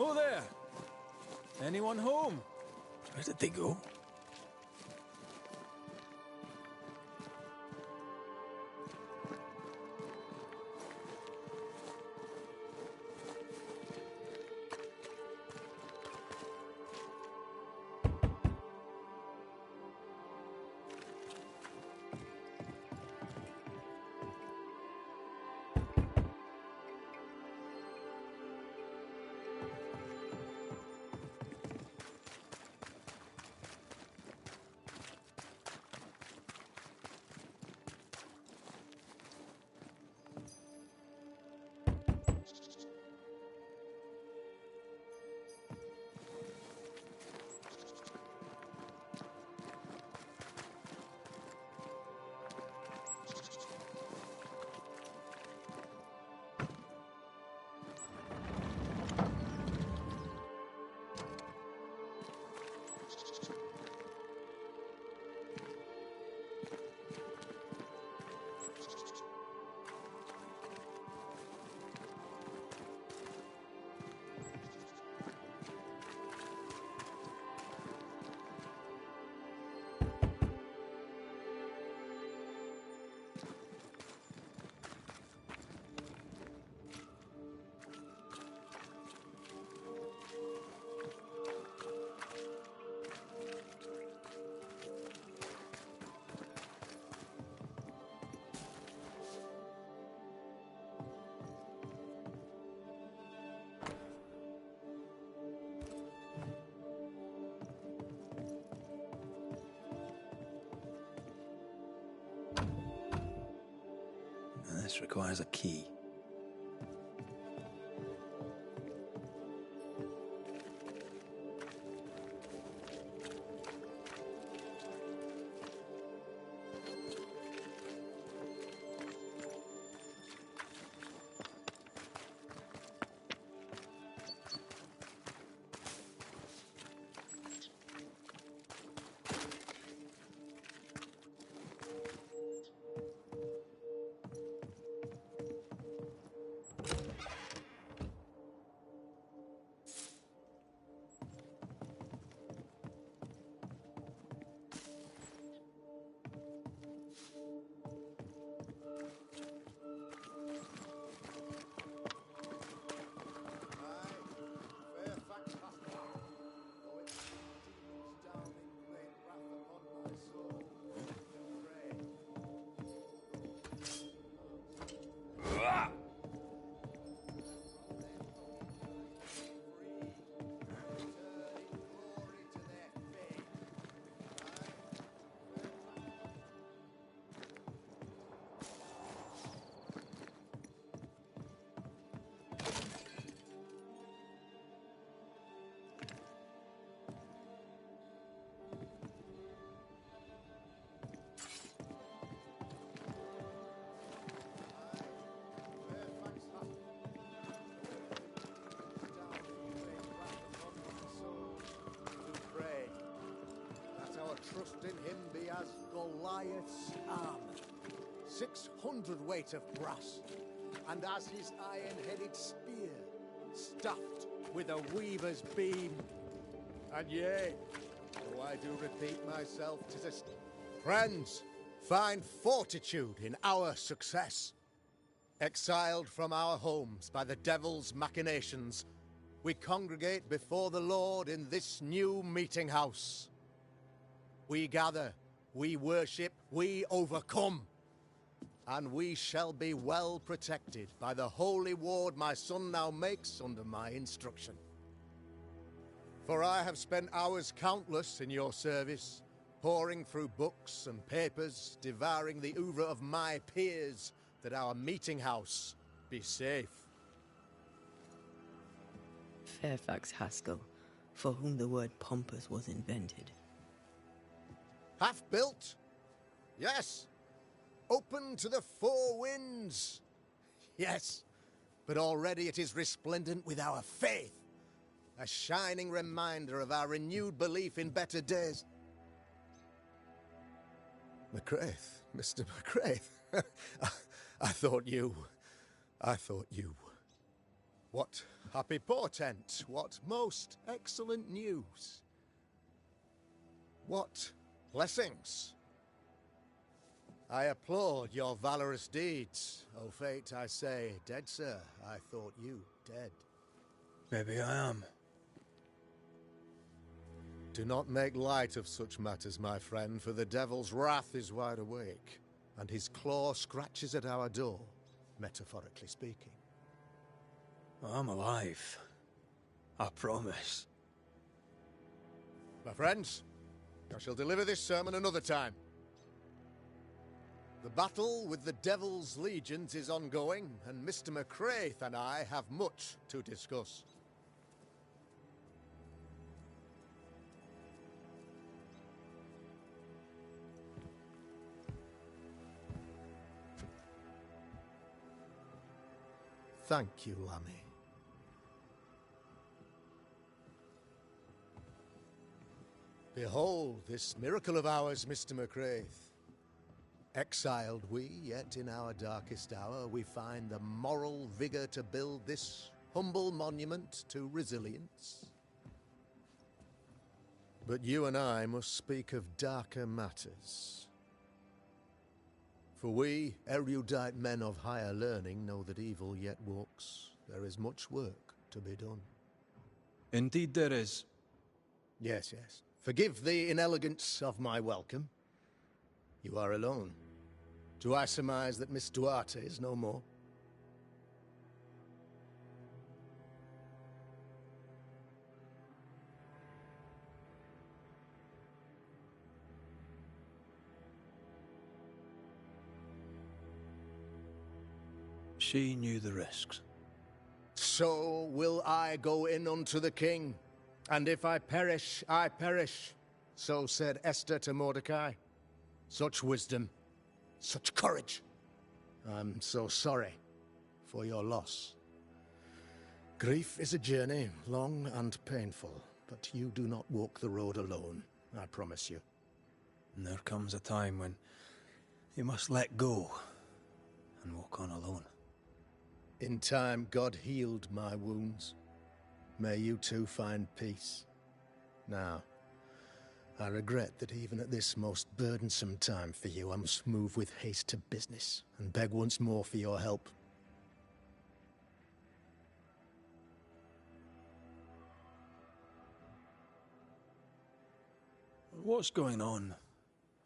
Oh there! Anyone home? Where did they go? This requires a key. Trust in him be as Goliath's armor, 600 weight of brass, and as his iron-headed spear, stuffed with a weaver's beam. And yea, though I do repeat myself, 'tis a... Friends, find fortitude in our success. Exiled from our homes by the devil's machinations, we congregate before the Lord in this new meeting house. We gather, we worship, we overcome. And we shall be well protected by the holy ward my son now makes under my instruction. For I have spent hours countless in your service, poring through books and papers, devouring the oeuvre of my peers, that our meeting house be safe. Fairfax Haskell, for whom the word pompous was invented. Half built? Yes. Open to the four winds? Yes. But already it is resplendent with our faith. A shining reminder of our renewed belief in better days. McCraith, Mr. McCraith. I thought you. What happy portent. What most excellent news. What blessings. I applaud your valorous deeds. O fate, I say, dead, sir. I thought you dead. Maybe I am. Do not make light of such matters, my friend, for the devil's wrath is wide awake, and his claw scratches at our door, metaphorically speaking. I'm alive. I promise. My friends, I shall deliver this sermon another time. The battle with the Devil's legions is ongoing, and Mr. McCraith and I have much to discuss. Thank you, Lammy. Behold this miracle of ours, Mr. McCraith. Exiled we, yet in our darkest hour we find the moral vigor to build this humble monument to resilience. But you and I must speak of darker matters. For we, erudite men of higher learning, know that evil yet walks. There is much work to be done. Indeed there is. Yes, yes. Forgive the inelegance of my welcome. You are alone. Do I surmise that Miss Duarte is no more? She knew the risks. So will I go in unto the king, and if I perish, I perish. So said Esther to Mordecai. Such wisdom, such courage. I'm so sorry for your loss. Grief is a journey, long and painful, but you do not walk the road alone, I promise you. And there comes a time when you must let go and walk on alone. In time, God healed my wounds. May you too find peace. Now, I regret that even at this most burdensome time for you, I must move with haste to business and beg once more for your help. What's going on?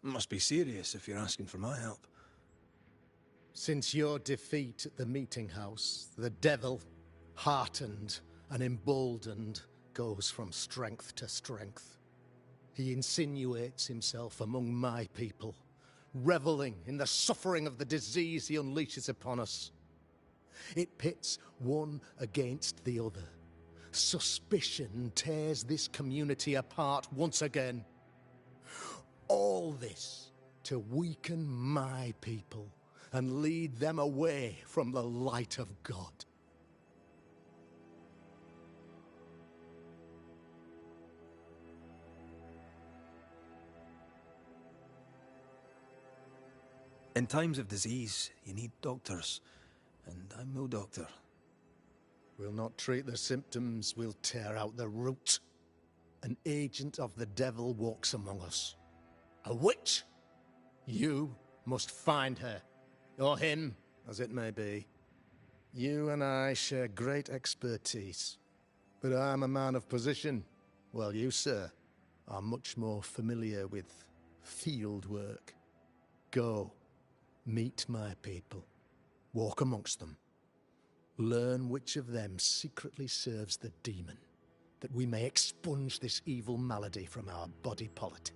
It must be serious if you're asking for my help. Since your defeat at the meeting house, the devil, heartened and emboldened, goes from strength to strength. He insinuates himself among my people, reveling in the suffering of the disease he unleashes upon us. It pits one against the other. Suspicion tears this community apart once again. All this to weaken my people and lead them away from the light of God. In times of disease, you need doctors, and I'm no doctor. We'll not treat the symptoms, we'll tear out the root. An agent of the devil walks among us. A witch! You must find her. Or him, as it may be. You and I share great expertise. But I'm a man of position, while you, sir, are much more familiar with field work. Go, meet my people. Walk amongst them. Learn which of them secretly serves the demon, that we may expunge this evil malady from our body politic.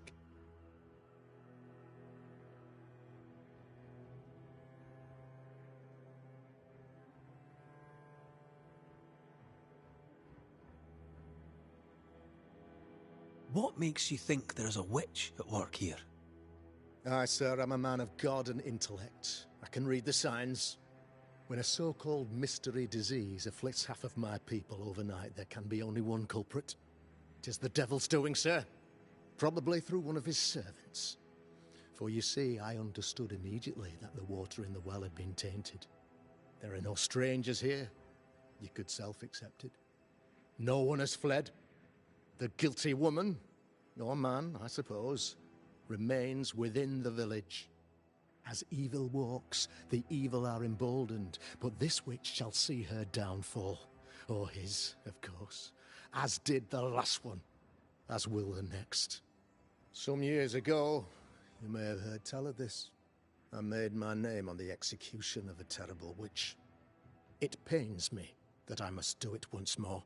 What makes you think there's a witch at work here? Aye, sir, I'm a man of God and intellect. I can read the signs. When a so-called mystery disease afflicts half of my people overnight, there can be only one culprit. 'Tis the devil's doing, sir. Probably through one of his servants. For you see, I understood immediately that the water in the well had been tainted. There are no strangers here. You could self-accept it. No one has fled. The guilty woman, or man, I suppose, remains within the village. As evil walks, the evil are emboldened, but this witch shall see her downfall. Or his, of course. As did the last one. As will the next. Some years ago, you may have heard tell of this. I made my name on the execution of a terrible witch. It pains me that I must do it once more.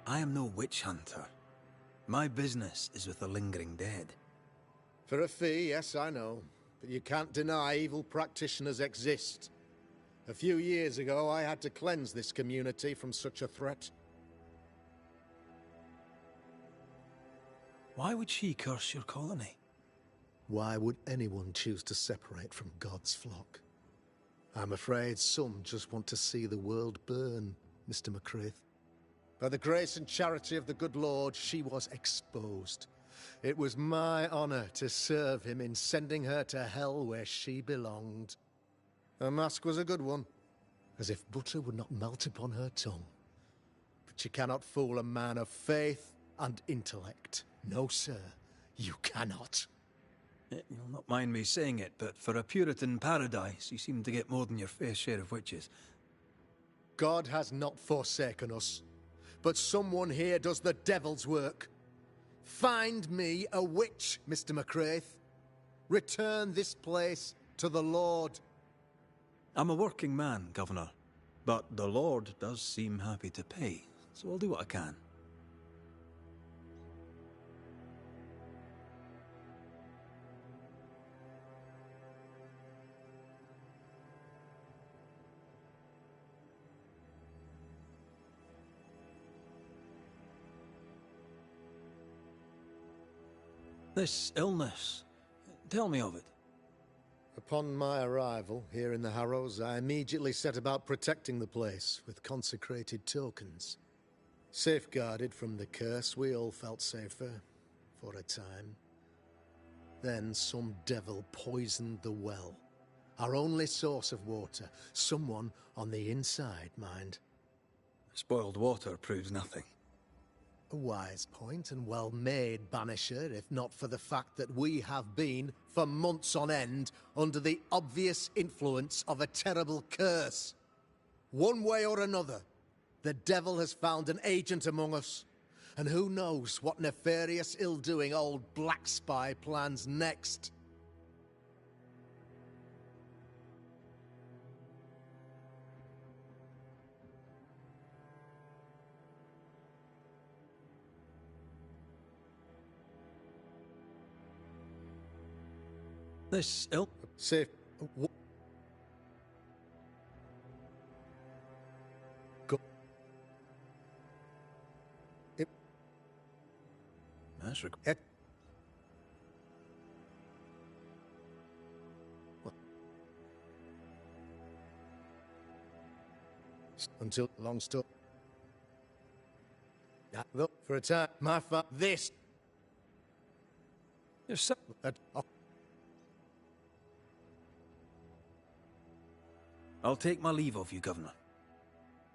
I am no witch hunter. My business is with the lingering dead. For a fee, yes, I know. But you can't deny evil practitioners exist. A few years ago, I had to cleanse this community from such a threat. Why would she curse your colony? Why would anyone choose to separate from God's flock? I'm afraid some just want to see the world burn, Mr. McCraith. By the grace and charity of the good Lord, she was exposed. It was my honor to serve him in sending her to hell where she belonged. Her mask was a good one, as if butter would not melt upon her tongue. But you cannot fool a man of faith and intellect. No, sir, you cannot. You'll not mind me saying it, but for a Puritan paradise, you seem to get more than your fair share of witches. God has not forsaken us. But someone here does the devil's work. Find me a witch, Mr. McCraith. Return this place to the Lord. I'm a working man, Governor, but the Lord does seem happy to pay, so I'll do what I can. This illness, tell me of it. Upon my arrival here in the Harrows, I immediately set about protecting the place with consecrated tokens. Safeguarded from the curse, we all felt safer, for a time. Then some devil poisoned the well, our only source of water. Someone on the inside, mind. Spoiled water proves nothing. A wise point and well made, Banisher, if not for the fact that we have been, for months on end, under the obvious influence of a terrible curse. One way or another, the devil has found an agent among us, and who knows what nefarious ill-doing old Black Spy plans next. This Safe. Go. That's What? Until long story. Look, for a time, this. You're so... I'll take my leave of you, Governor.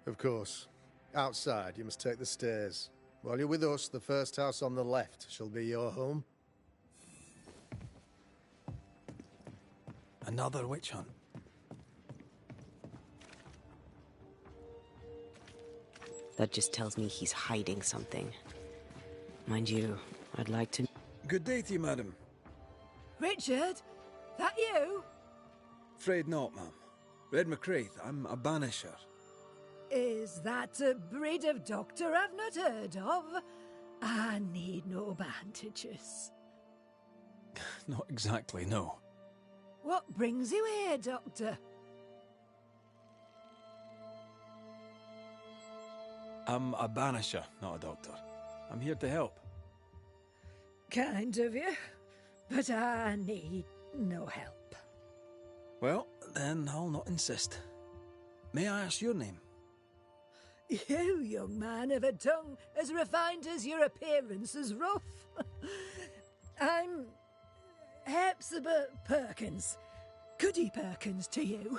Of course. Outside, you must take the stairs. While you're with us, the first house on the left shall be your home. Another witch hunt. That just tells me he's hiding something. Mind you, I'd like to... Good day to you, madam. Richard? That you? Afraid not, ma'am. Red McCraith, I'm a banisher. Is that a breed of doctor I've not heard of? I need no bandages. Not exactly, no. What brings you here, Doctor? I'm a banisher, not a doctor. I'm here to help. Kind of you, but I need no help. Well, then I'll not insist. May I ask your name? You, young man, have a tongue as refined as your appearance is rough. I'm Hepzibah Perkins. Goody Perkins to you.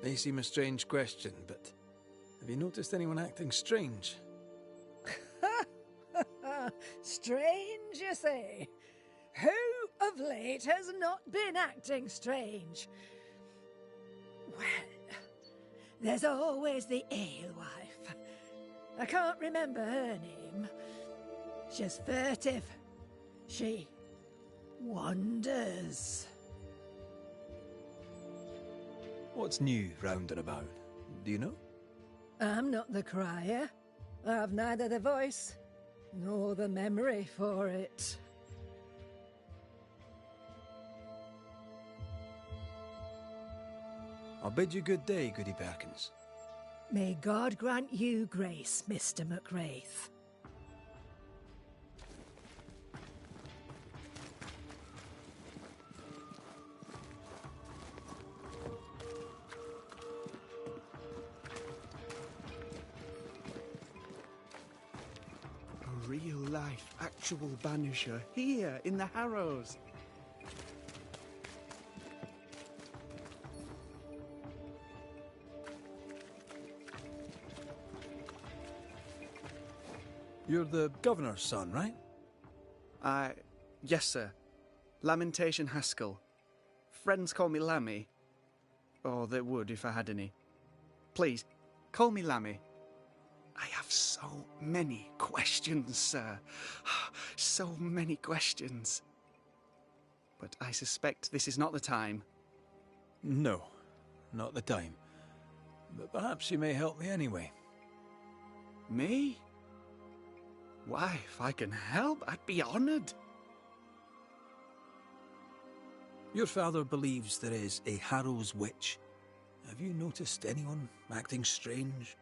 May seem a strange question, but have you noticed anyone acting strange? Strange, you say? Who of late has not been acting strange? Well, there's always the alewife. I can't remember her name. She's furtive. She wanders. What's new round and about? Do you know? I'm not the crier. I've neither the voice nor the memory for it. I'll bid you good day, Goody Perkins. May God grant you grace, Mr. McWraith. A real-life, actual banisher here in the Harrows. You're the governor's son, right? Yes, sir. Lamentation Haskell. Friends call me Lammy. Or they would if I had any. Please, call me Lammy. I have so many questions, sir. So many questions. But I suspect this is not the time. No, not the time. But perhaps you may help me anyway. Me? Why, if I can help, I'd be honoured. Your father believes there is a Harrow's witch. Have you noticed anyone acting strange?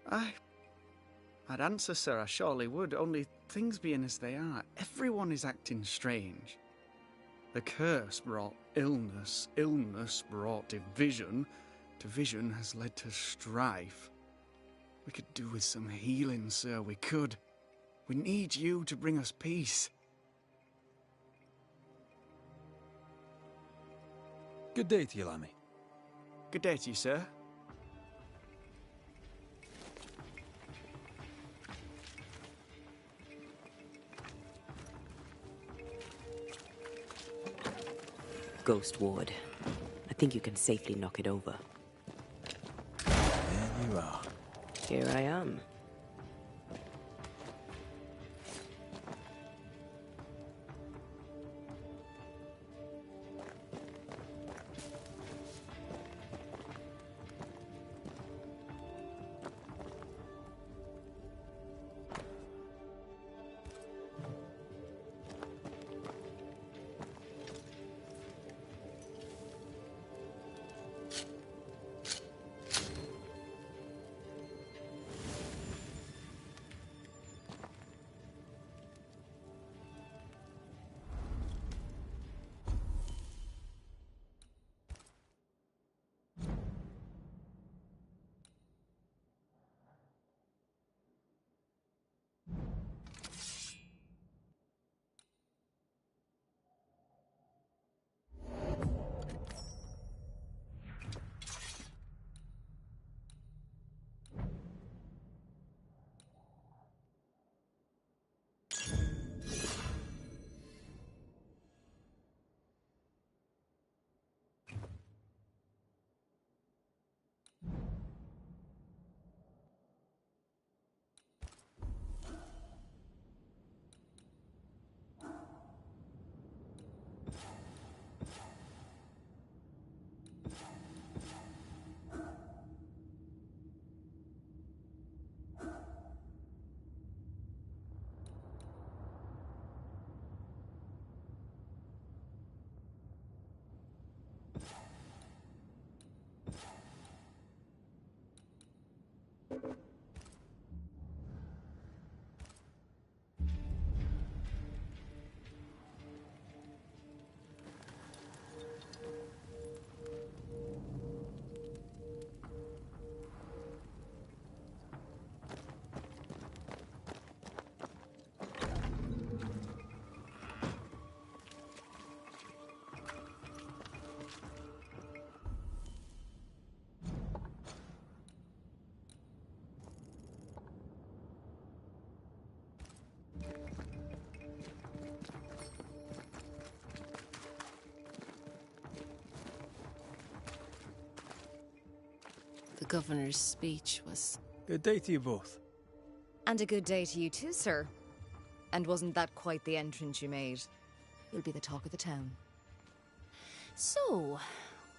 I'd answer, sir, I surely would, only things being as they are, everyone is acting strange. The curse brought illness, illness brought division, division has led to strife. We could do with some healing, sir, we could. We need you to bring us peace. Good day to you, Lammy. Good day to you, sir. Ghost Ward. I think you can safely knock it over. There you are. Here I am. governor's speech was... Good day to you both. And a good day to you too, sir. And wasn't that quite the entrance you made? You'll be the talk of the town. So,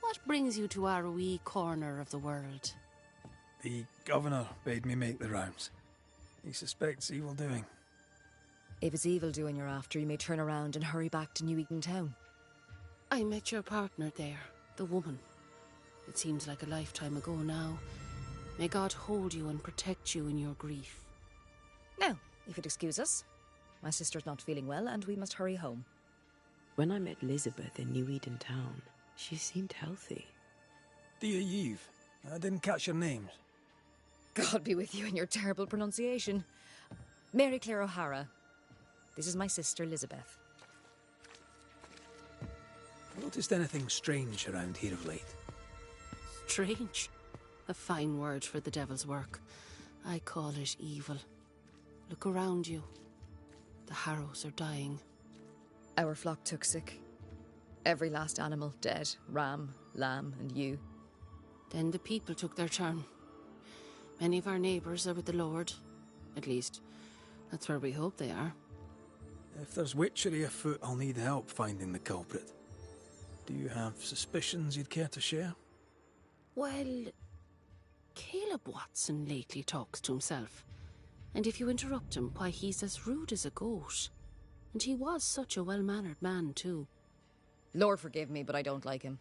what brings you to our wee corner of the world? The governor bade me make the rounds. He suspects evil doing. If it's evil doing you're after, you may turn around and hurry back to New Eden town. I met your partner there, the woman. It seems like a lifetime ago now. May God hold you and protect you in your grief. Now, if you'd excuse us, my sister's not feeling well and we must hurry home. When I met Elizabeth in New Eden town, she seemed healthy. Dear Eve, I didn't catch your names. God be with you and your terrible pronunciation. Mary Claire O'Hara. This is my sister, Elizabeth. Noticed anything strange around here of late? Strange. A fine word for the devil's work. I call it evil. Look around you. The harrows are dying. Our flock took sick. Every last animal dead. Ram, lamb, and ewe. Then the people took their turn. Many of our neighbours are with the Lord. At least, that's where we hope they are. If there's witchery afoot, I'll need help finding the culprit. Do you have suspicions you'd care to share? Well, Caleb Watson lately talks to himself. And if you interrupt him, why, he's as rude as a goat. And he was such a well-mannered man, too. Lord forgive me, but I don't like him.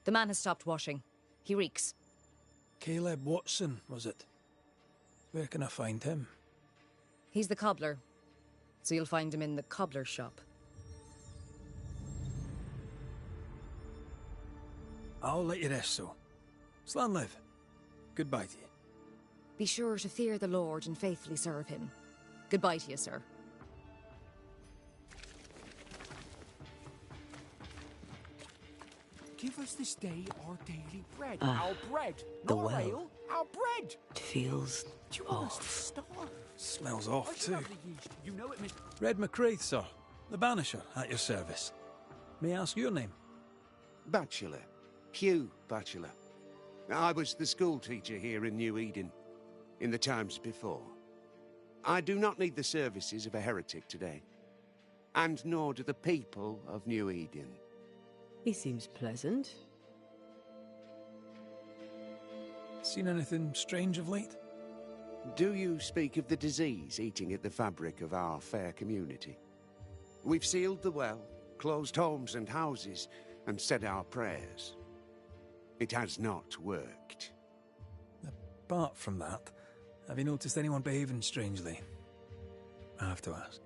The man has stopped washing. He reeks. Caleb Watson, was it? Where can I find him? He's the cobbler, so you'll find him in the cobbler's shop. I'll let you rest, so. Slan live. Goodbye to you. Be sure to fear the Lord and faithfully serve him. Goodbye to you, sir. Give us this day our daily bread. Our bread, the not well. Ale, our bread. It feels Do you want us to off. starve? Smells off, too. Have the yeast. You know it, Mr. Red McCraith, sir. The banisher, at your service. May I ask your name? Bachelor. Hugh Bachelor. I was the school teacher here in New Eden, in the times before. I do not need the services of a heretic today, and nor do the people of New Eden. He seems pleasant. Seen anything strange of late? Do you speak of the disease eating at the fabric of our fair community? We've sealed the well, closed homes and houses, and said our prayers. It has not worked. Apart from that, have you noticed anyone behaving strangely? I have to ask.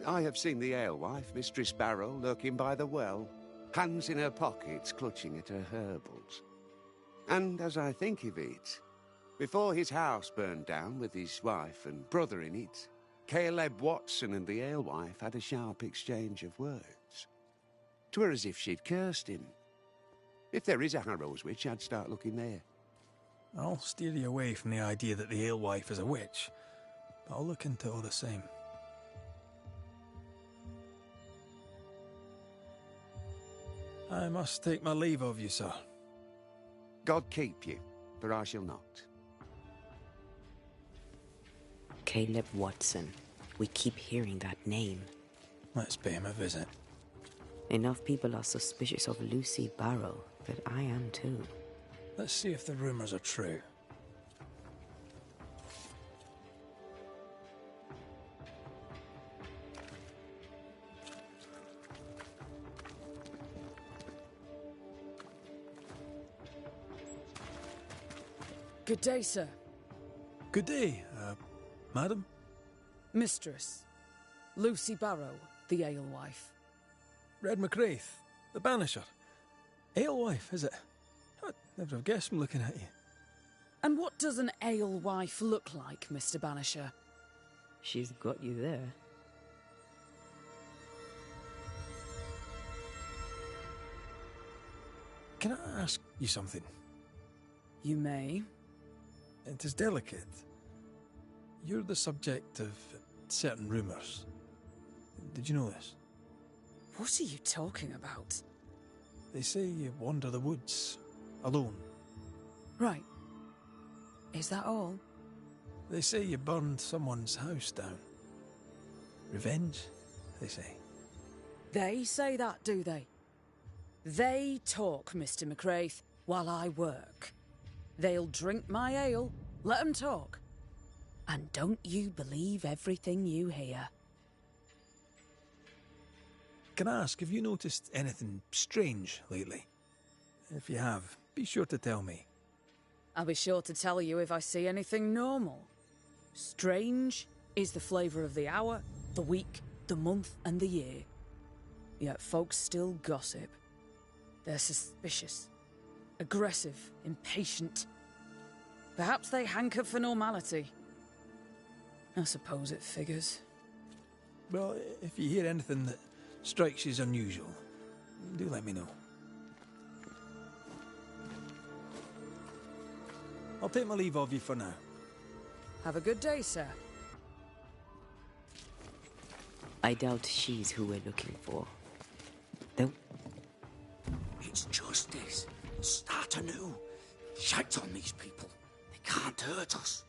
I have seen the alewife, Mistress Barrow, lurking by the well, hands in her pockets, clutching at her herbals. And as I think of it, before his house burned down with his wife and brother in it, Caleb Watson and the alewife had a sharp exchange of words. 'Twere as if she'd cursed him. If there is a Harrow's witch, I'd start looking there. I'll steer you away from the idea that the alewife is a witch, but I'll look into it all the same. I must take my leave of you, sir. God keep you, for I shall not. Caleb Watson. We keep hearing that name. Let's pay him a visit. Enough people are suspicious of Lucy Barrow that I am too. Let's see if the rumors are true. Good day, sir. Good day, madam. Mistress. Lucy Barrow, the alewife. Red McCraith, the banisher. Alewife, is it? I'd never have guessed from looking at you. And what does an alewife look like, Mr. Banisher? She's got you there. Can I ask you something? You may. It is delicate. You're the subject of certain rumours. Did you know this? What are you talking about? They say you wander the woods, alone. Right. Is that all? They say you burned someone's house down. Revenge, they say. They say that, do they? They talk, Mr. McCraith, while I work. They'll drink my ale, let 'em talk. And don't you believe everything you hear. Can I ask, have you noticed anything strange lately? If you have, be sure to tell me. I'll be sure to tell you if I see anything normal. Strange is the flavour of the hour, the week, the month, and the year. Yet folks still gossip. They're suspicious, aggressive, impatient. Perhaps they hanker for normality. I suppose it figures. Well, if you hear anything that strikes you as unusual, do let me know. I'll take my leave of you for now. Have a good day, sir. I doubt she's who we're looking for. Though. It's justice. Start anew. Shite on these people. They can't hurt us.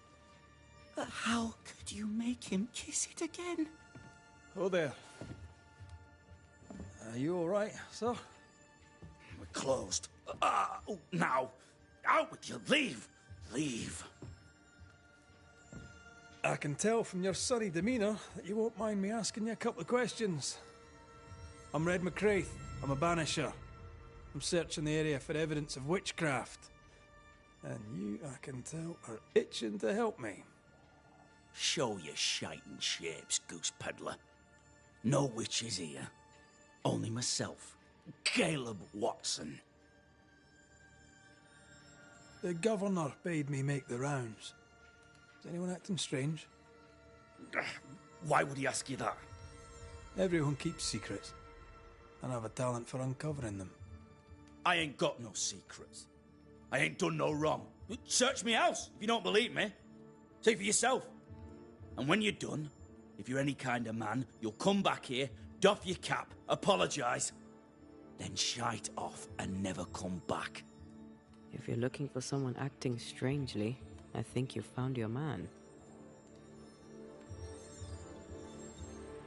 But how could you make him kiss it again? Oh there. Are you all right, sir? We're closed. Now. Out with you. Leave. Leave. I can tell from your sunny demeanour that you won't mind me asking you a couple of questions. I'm Red McCraith. I'm a banisher. I'm searching the area for evidence of witchcraft. And you, I can tell, are itching to help me. Show your shiting shapes, goose peddler. No witches here. Only myself, Caleb Watson. The governor bade me make the rounds. Is anyone acting strange? Why would he ask you that? Everyone keeps secrets, and I have a talent for uncovering them. I ain't got no secrets. I ain't done no wrong. Search me house if you don't believe me. See for yourself. And when you're done, if you're any kind of man, you'll come back here, doff your cap, apologise, then shite off and never come back. If you're looking for someone acting strangely, I think you've found your man.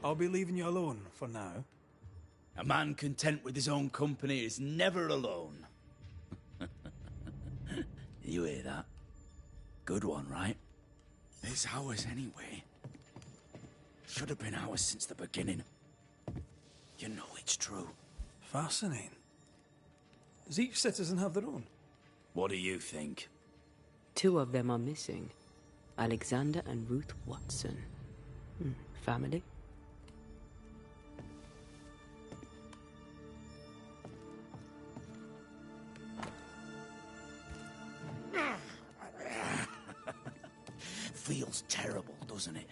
I'll be leaving you alone for now. A man content with his own company is never alone. You hear that? Good one, right? It's ours anyway. Should have been ours since the beginning. You know it's true. Fascinating. Does each citizen have their own? What do you think? 2 of them are missing. Alexander and Ruth Watson. Family? Feels terrible, doesn't it?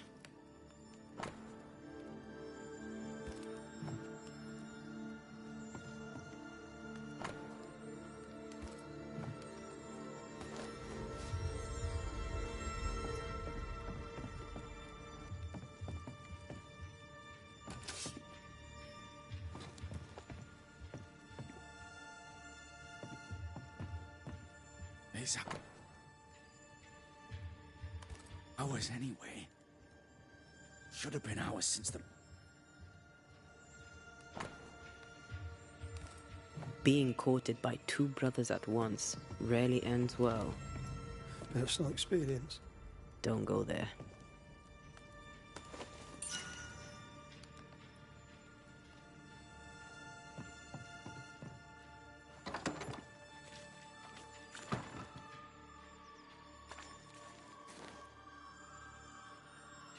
It's ours anyway. Should have been ours since the... Being courted by 2 brothers at once rarely ends well. Personal experience. Don't go there.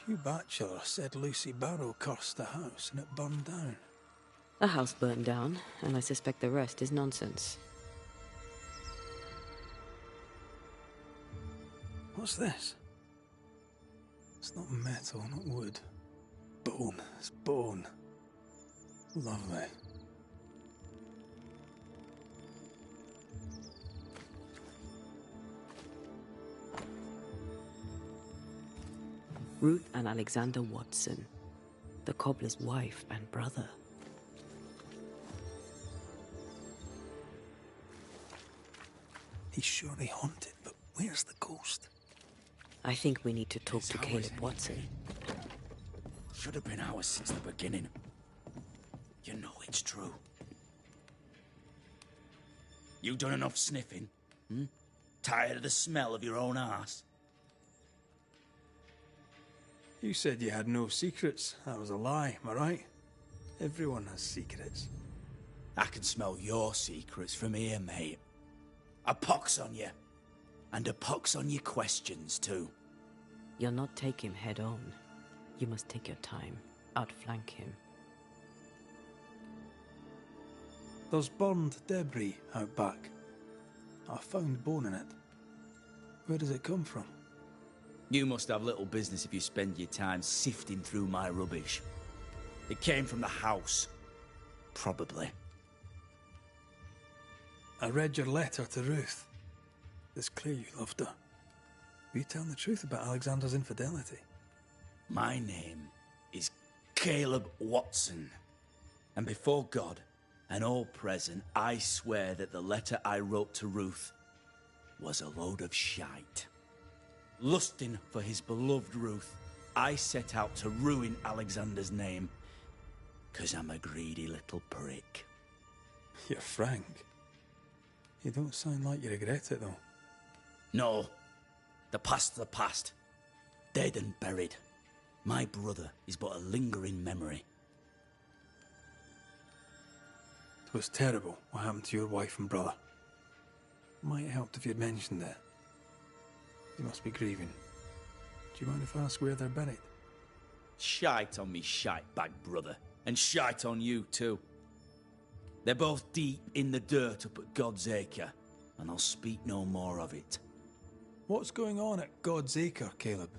Hugh Batchelor said Lucy Barrow cursed the house and it burned down. The house burned down, and I suspect the rest is nonsense. What's this? It's not metal, not wood. Bone. It's bone. Lovely. Ruth and Alexander Watson, the cobbler's wife and brother. He's surely haunted, but where's the ghost? I think we need to talk to It's Caleb ours, Watson. Should have been ours since the beginning. You know it's true. You done enough sniffing? Hmm? Tired of the smell of your own arse? You said you had no secrets. That was a lie, am I right? Everyone has secrets. I can smell your secrets from here, mate. A pox on you. And a pox on your questions, too. You'll not take him head on. You must take your time, outflank him. There's burned debris out back. I found bone in it. Where does it come from? You must have little business if you spend your time sifting through my rubbish. It came from the house. Probably. I read your letter to Ruth. It's clear you loved her. Were you telling the truth about Alexander's infidelity? My name is Caleb Watson. And before God and all present, I swear that the letter I wrote to Ruth was a load of shite. Lusting for his beloved Ruth, I set out to ruin Alexander's name, 'cause I'm a greedy little prick. You're frank. You don't sound like you regret it, though. No. The past's the past. Dead and buried. My brother is but a lingering memory. It was terrible what happened to your wife and brother. Might have helped if you'd mentioned it. You must be grieving. Do you mind if I ask where they're buried? Shite on me shite bag brother. And shite on you too. They're both deep in the dirt up at God's Acre, and I'll speak no more of it. What's going on at God's Acre, Caleb?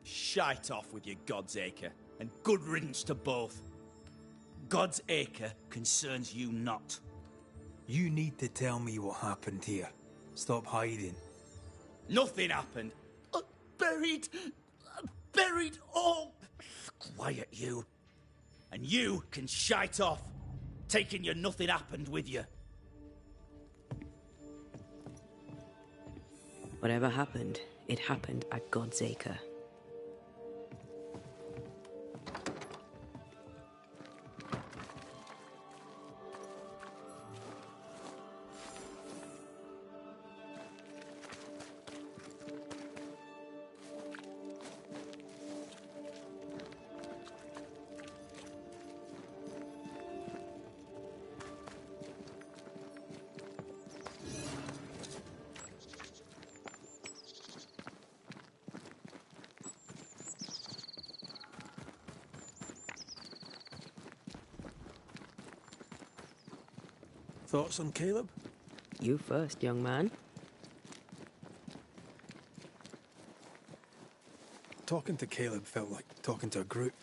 Shite off with your God's Acre, and good riddance to both. God's Acre concerns you not. You need to tell me what happened here. Stop hiding. Nothing happened. Buried all. Quiet, you. And you can shite off, taking your nothing happened with you. Whatever happened, it happened at God's Acre. Thoughts on Caleb? You first, young man. Talking to Caleb felt like talking to a group.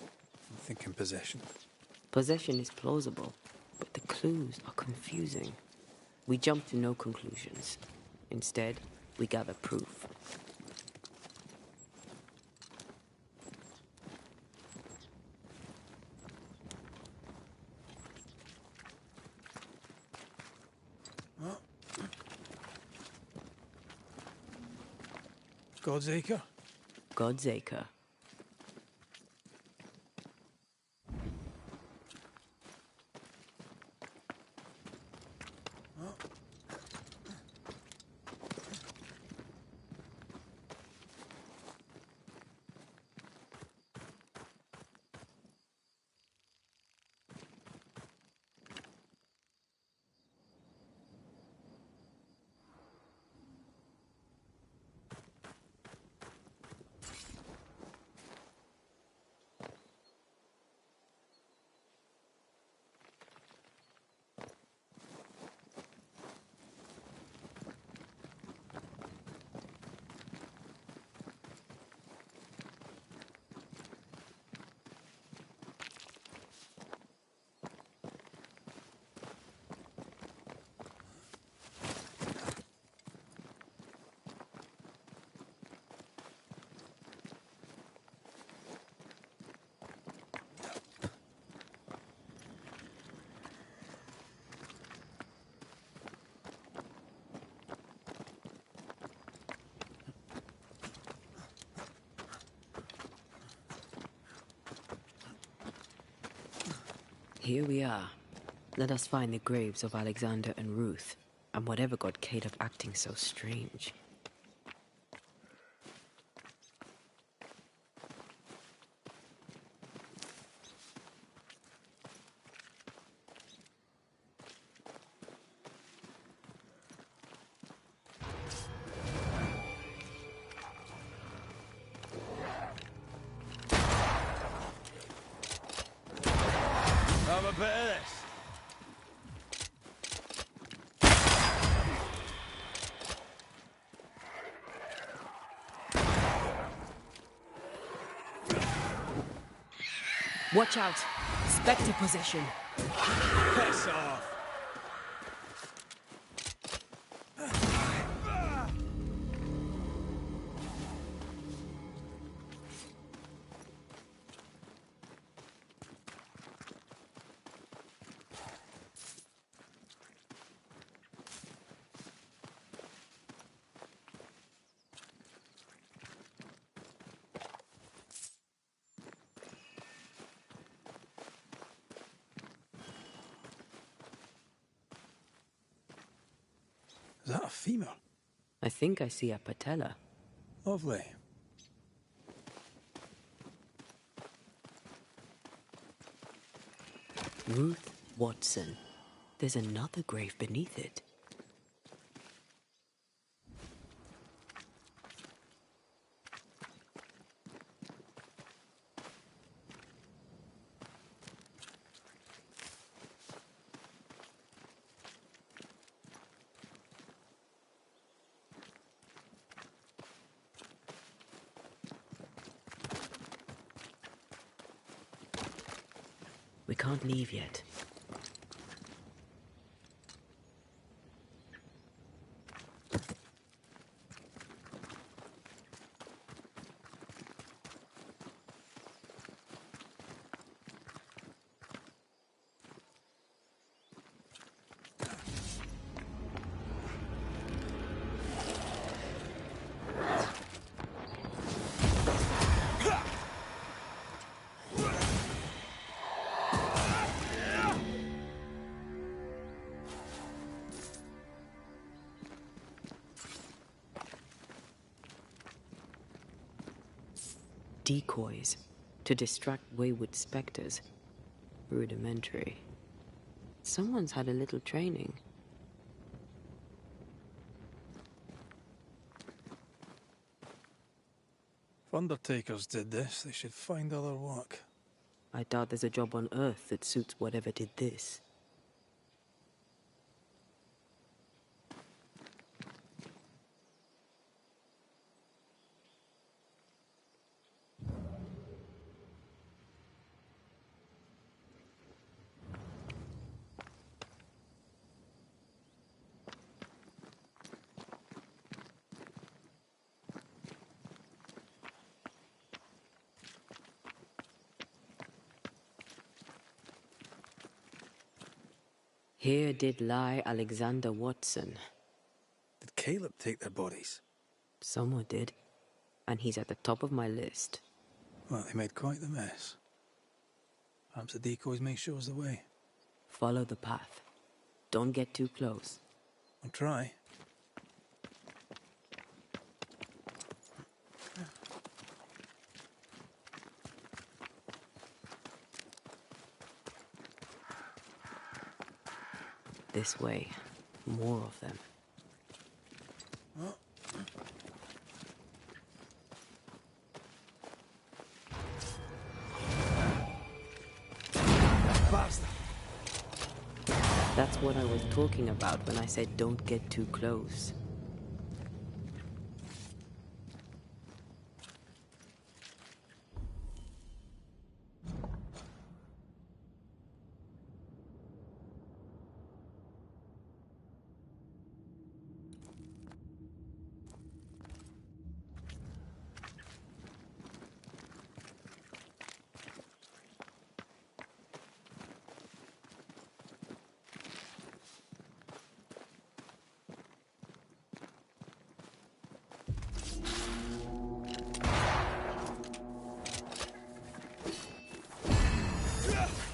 I'm thinking possession. Possession is plausible, but the clues are confusing. We jump to no conclusions. Instead, we gather proof. God's Acre? God's Acre. Here we are. Let us find the graves of Alexander and Ruth, and whatever got Caleb acting so strange. Have a bit of this. Watch out! Spectre possession. Piss off. Is that a femur? I think I see a patella. Lovely. Ruth Watson. There's another grave beneath it. We can't leave yet. Decoys to distract wayward specters. Rudimentary. Someone's had a little training. If undertakers did this, they should find other work. I doubt there's a job on Earth that suits whatever did this. Here did lie Alexander Watson. Did Caleb take their bodies? Someone did, and he's at the top of my list. Well, they made quite the mess. Perhaps the decoys may show us the way. Follow the path. Don't get too close. I'll try. This way. More of them. Oh. Bastard! That's what I was talking about when I said don't get too close.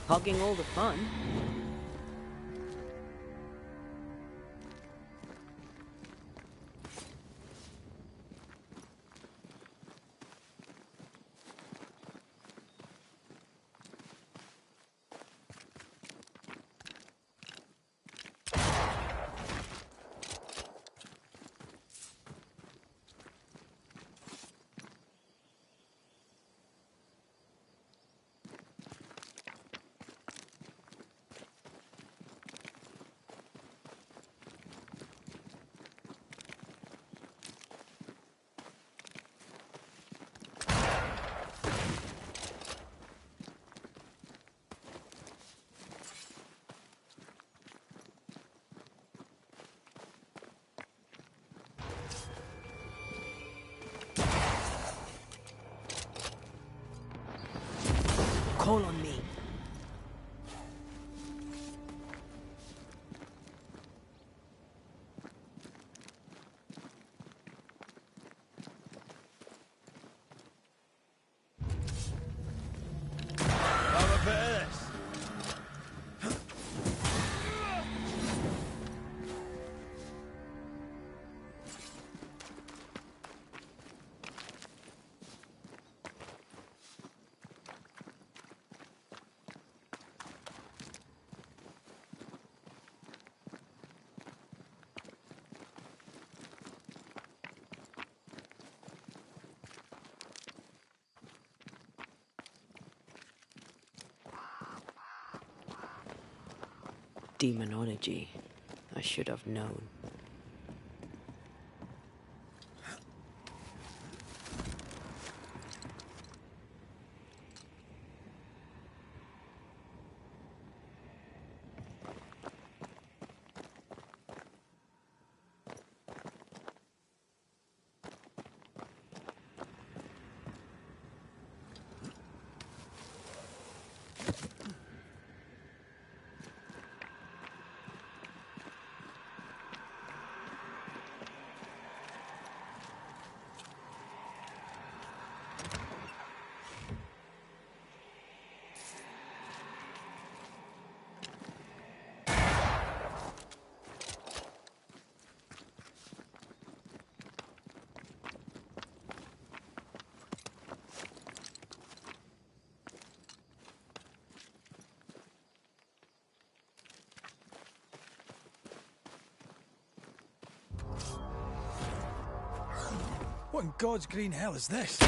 Hogging all the fun. Call on me. Demonology. I should have known. What in God's green hell is this?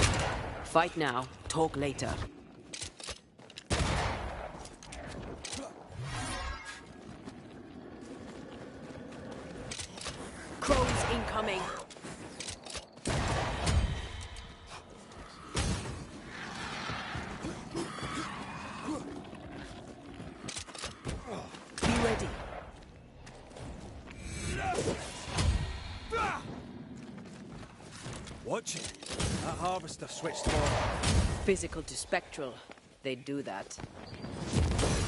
Fight now, talk later. Crows incoming. Be ready. Watch it. That harvester switched forward. Physical to spectral. They do that.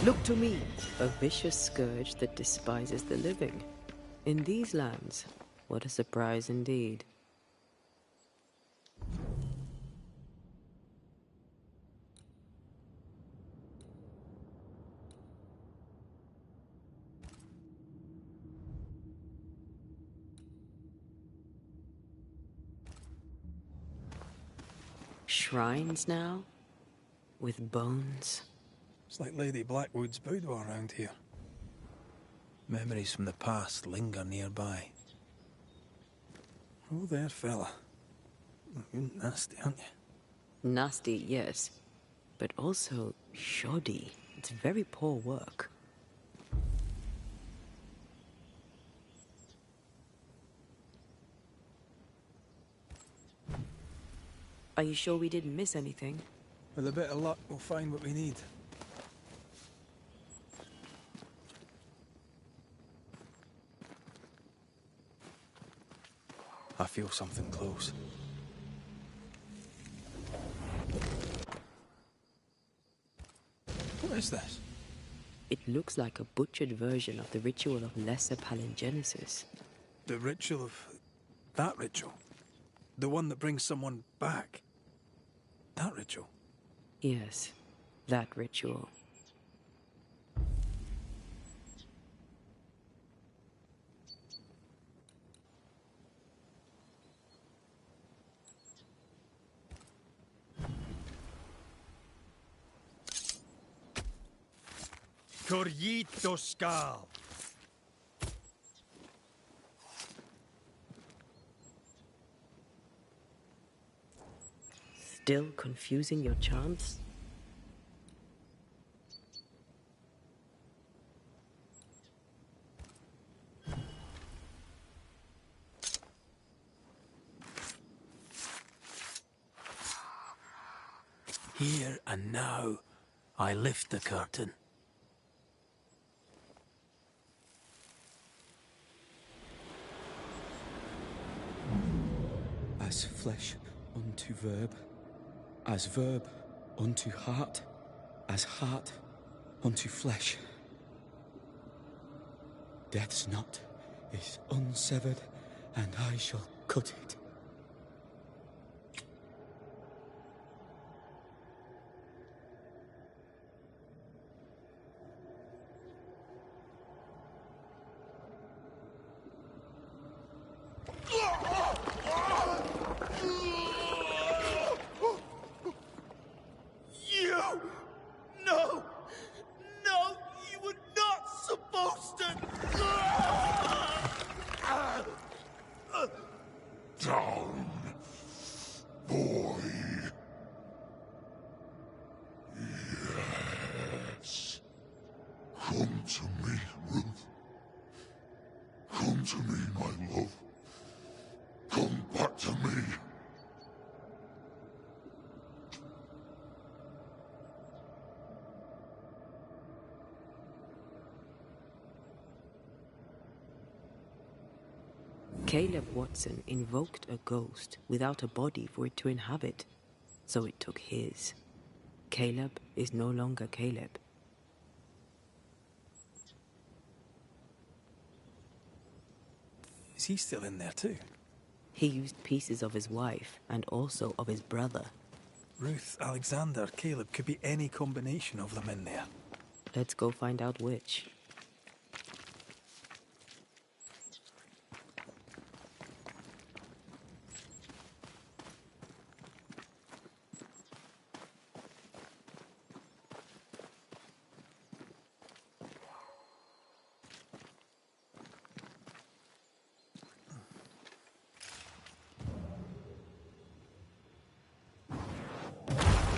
Look to me, a vicious scourge that despises the living. In these lands, what a surprise indeed. Shrines now? With bones? It's like Lady Blackwood's boudoir around here. Memories from the past linger nearby. Oh there, fella. You're nasty, aren't you? Nasty, yes. But also shoddy. It's very poor work. Are you sure we didn't miss anything? With a bit of luck, we'll find what we need. I feel something close. What is this? It looks like a butchered version of the ritual of Lesser Palingenesis. The ritual of... that ritual? The one that brings someone back? That ritual? Yes, that ritual. Corrito Scal. Still confusing your chants? Here and now, I lift the curtain. As flesh unto verb, as verb unto heart, as heart unto flesh. Death's knot is unsevered, and I shall cut it. You! No! No! You were not supposed to! Down, boy. Yes. Come to me, Ruth. Come to me, my love. Come back to me. Caleb Watson invoked a ghost without a body for it to inhabit, so it took his. Caleb is no longer Caleb. Is he still in there too? He used pieces of his wife and also of his brother. Ruth, Alexander, Caleb, could be any combination of them in there. Let's go find out which.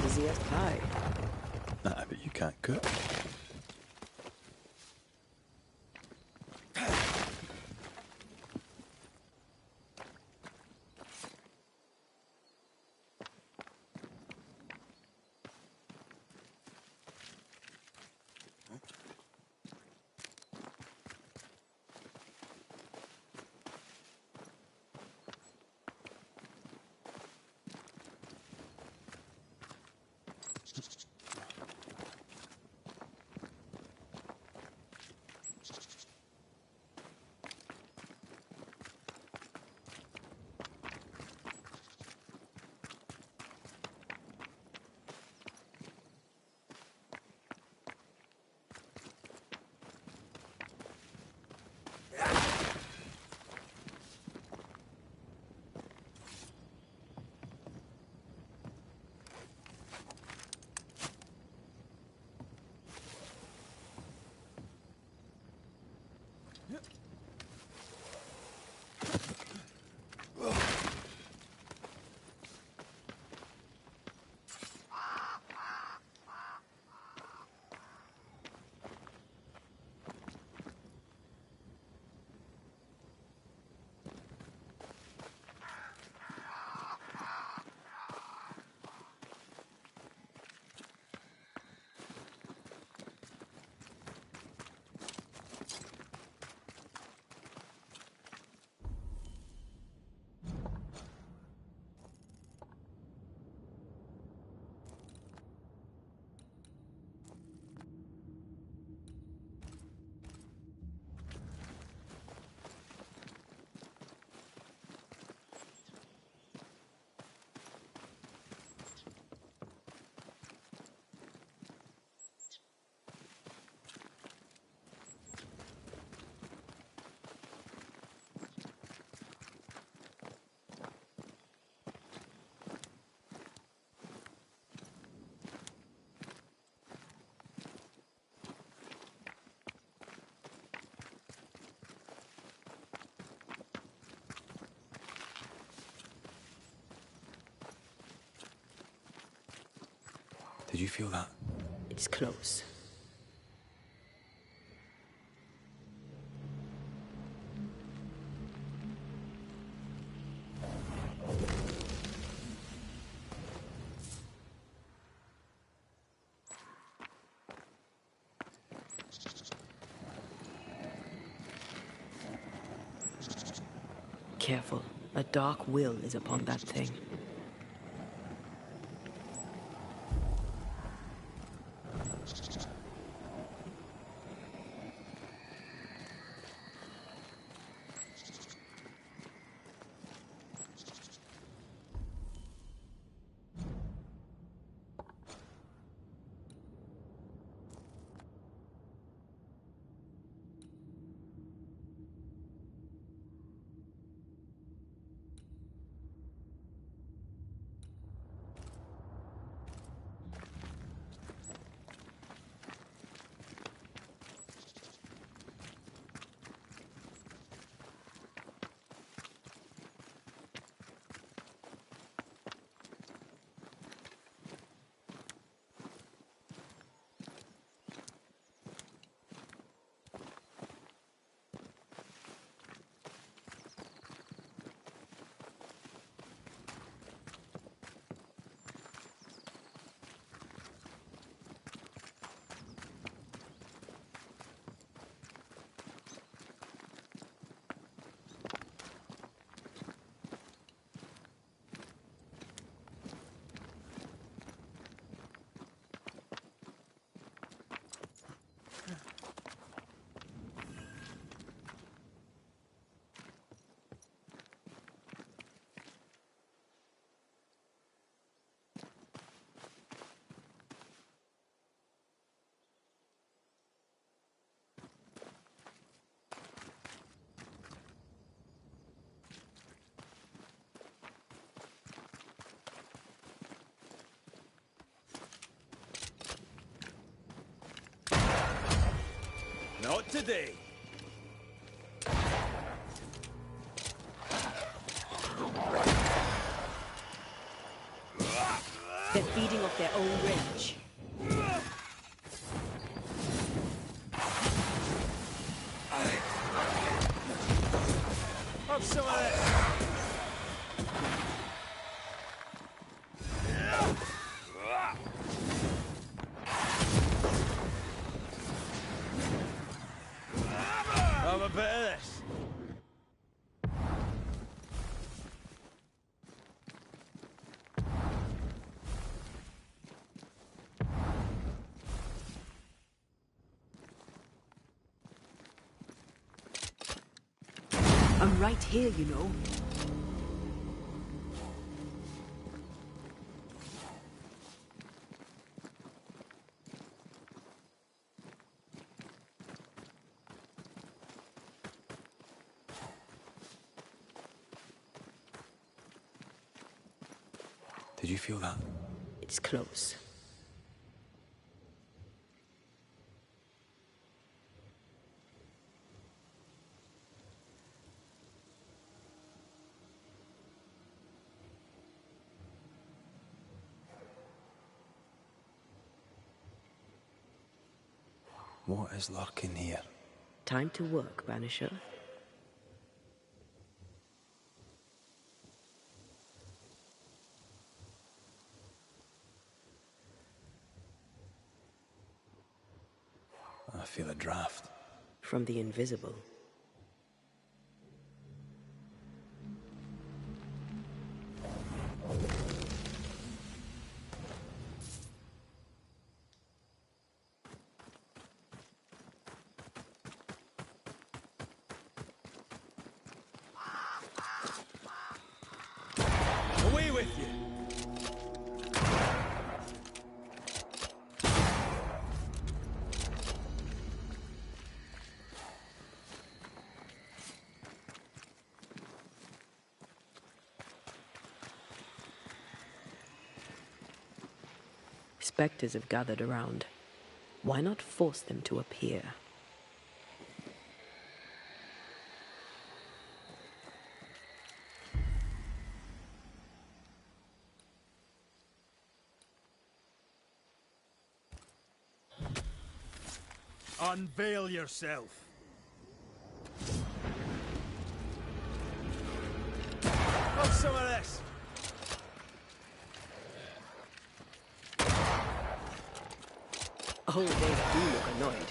Easy as pie. Nah, but you can't cook. Did you feel that? It's close. Careful. A dark will is upon that thing. Not today. They're feeding off their own rage. Have some of this. Have a bit of this. I'm right here, you know. Did you feel that? It's close. What is lurking here? Time to work, Banisher. I feel a draft. From the invisible. Away with you. Spectres have gathered around. Why not force them to appear? Unveil yourself. Have some of this. Oh, they do look annoyed.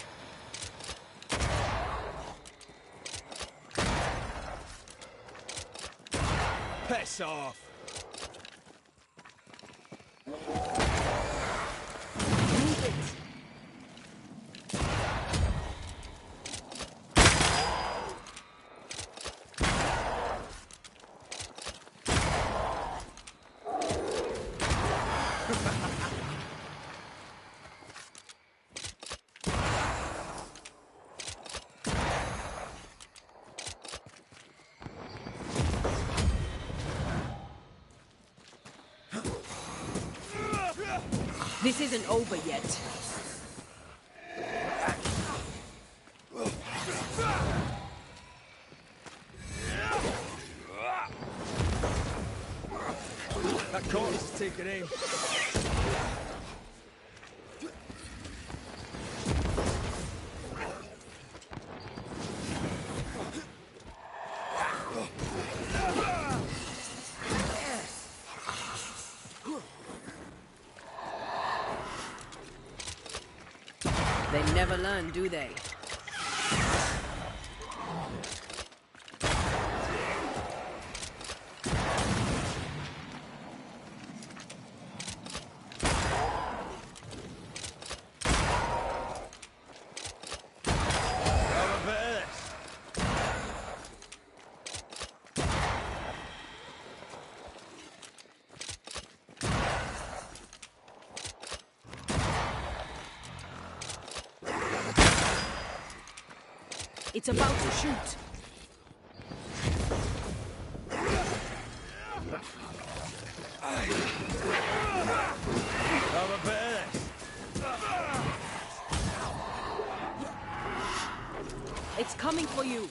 Piss off. Move it. This isn't over yet. That corpse is taking aim. They never learn, do they? It's about to shoot. Have a bit of this. It's coming for you.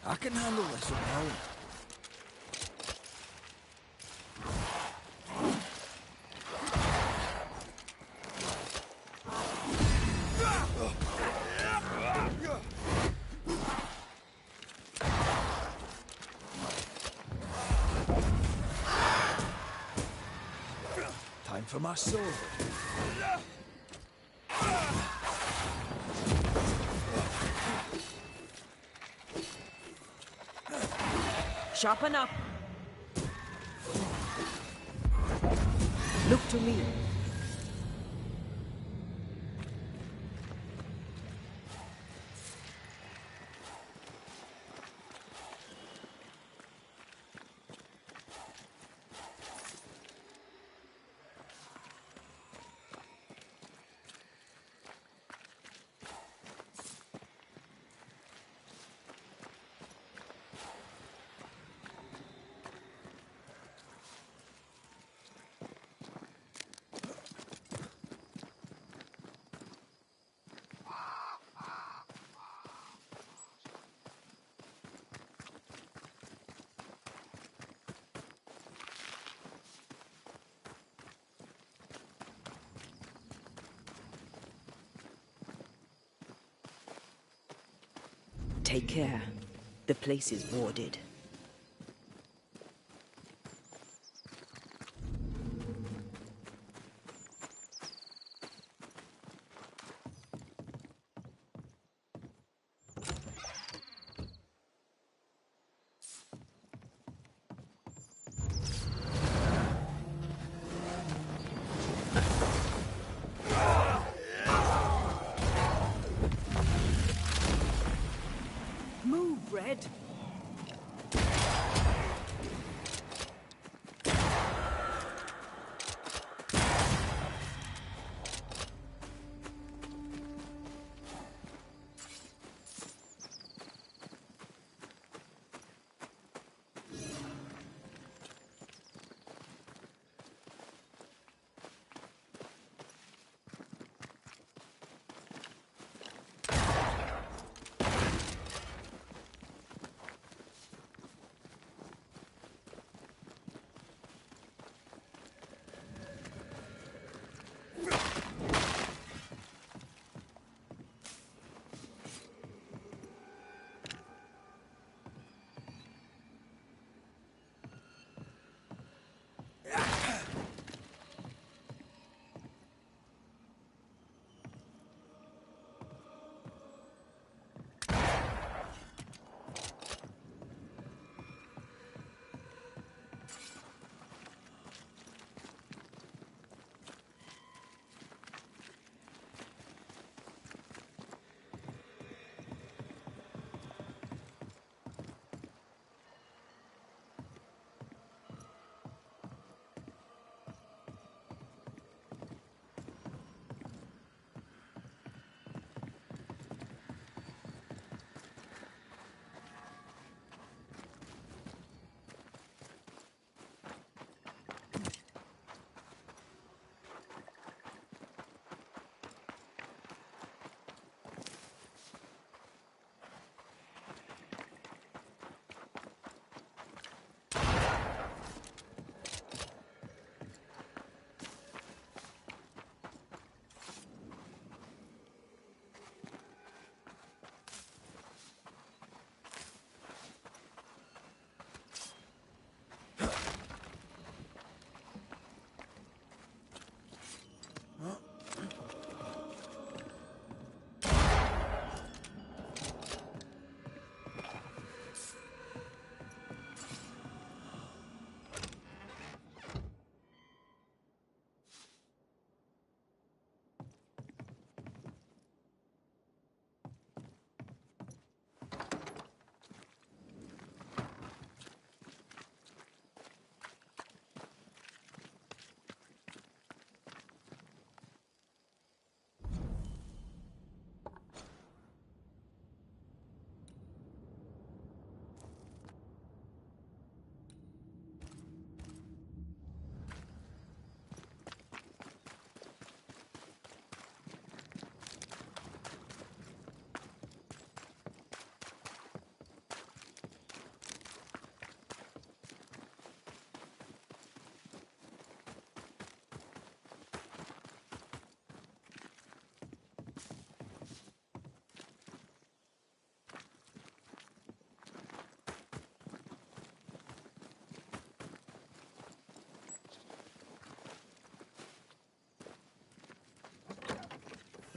I can handle this on my own. Time for my sword. Sharpen up. Look to me. Take care. The place is warded. head.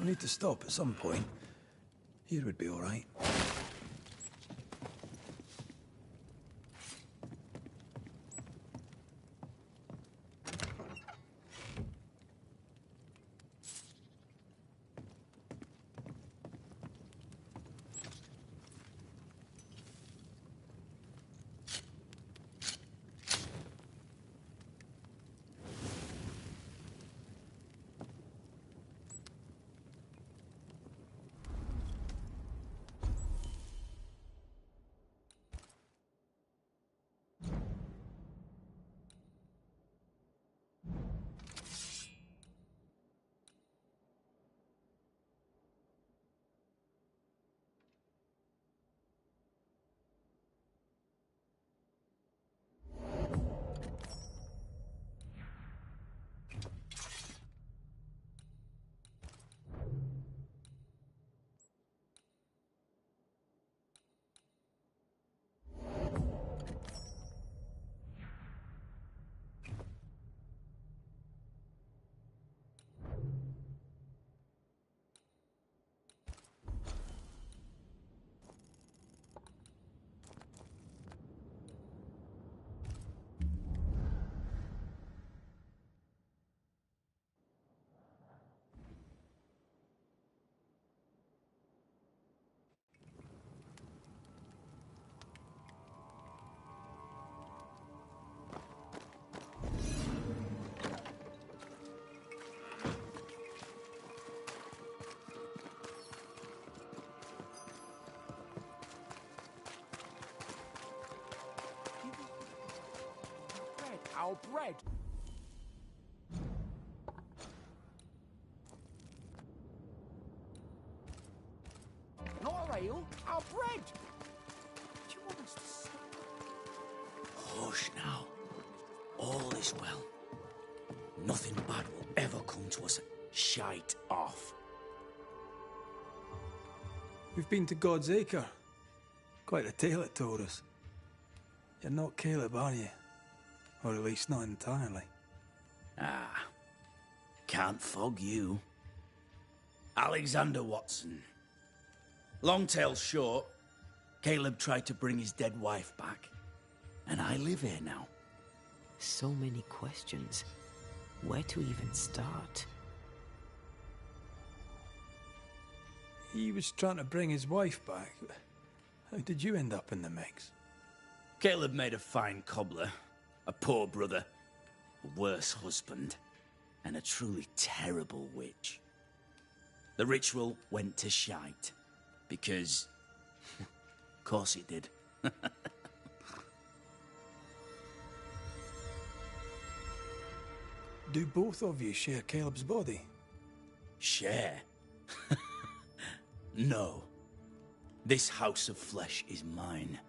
We need to stop at some point. Here would be all right. our bread. Not our ale, our bread. Do you want us to stop? Hush now. All is well. Nothing bad will ever come to us. Shite off. We've been to God's Acre. Quite a tale it told us. You're not Caleb, are you? Or at least not entirely. Ah. Can't fog you. Alexander Watson. Long tale short, Caleb tried to bring his dead wife back. And I live here now. So many questions. Where to even start? He was trying to bring his wife back. How did you end up in the mix? Caleb made a fine cobbler, a poor brother, a worse husband, and a truly terrible witch. The ritual went to shite, because... of course it did. Do both of you share Caleb's body? Share? No. This house of flesh is mine.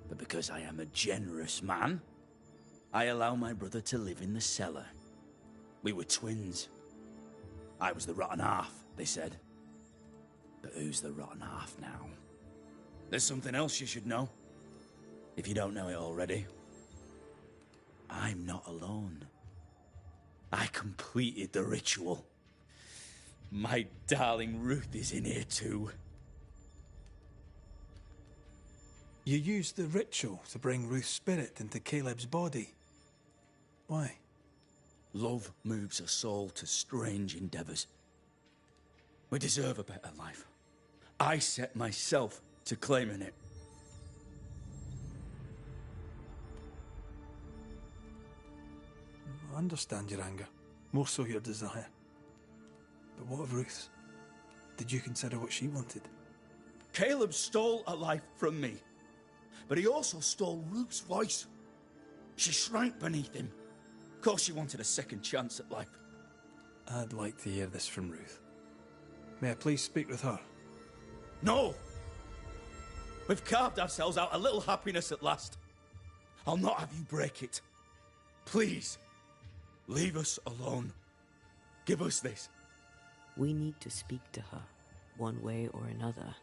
But because I am a generous man, I allow my brother to live in the cellar. We were twins. I was the rotten half, they said. But who's the rotten half now? There's something else you should know. If you don't know it already. I'm not alone. I completed the ritual. My darling Ruth is in here too. You used the ritual to bring Ruth's spirit into Caleb's body. Why? Love moves a soul to strange endeavors. We deserve a better life. I set myself to claiming it. I understand your anger, more so your desire. But what of Ruth's? Did you consider what she wanted? Caleb stole a life from me, but he also stole Ruth's voice. She shrank beneath him. Of course she wanted a second chance at life. I'd like to hear this from Ruth. May I please speak with her? No! We've carved ourselves out a little happiness at last. I'll not have you break it. Please, leave us alone. Give us this. We need to speak to her, one way or another.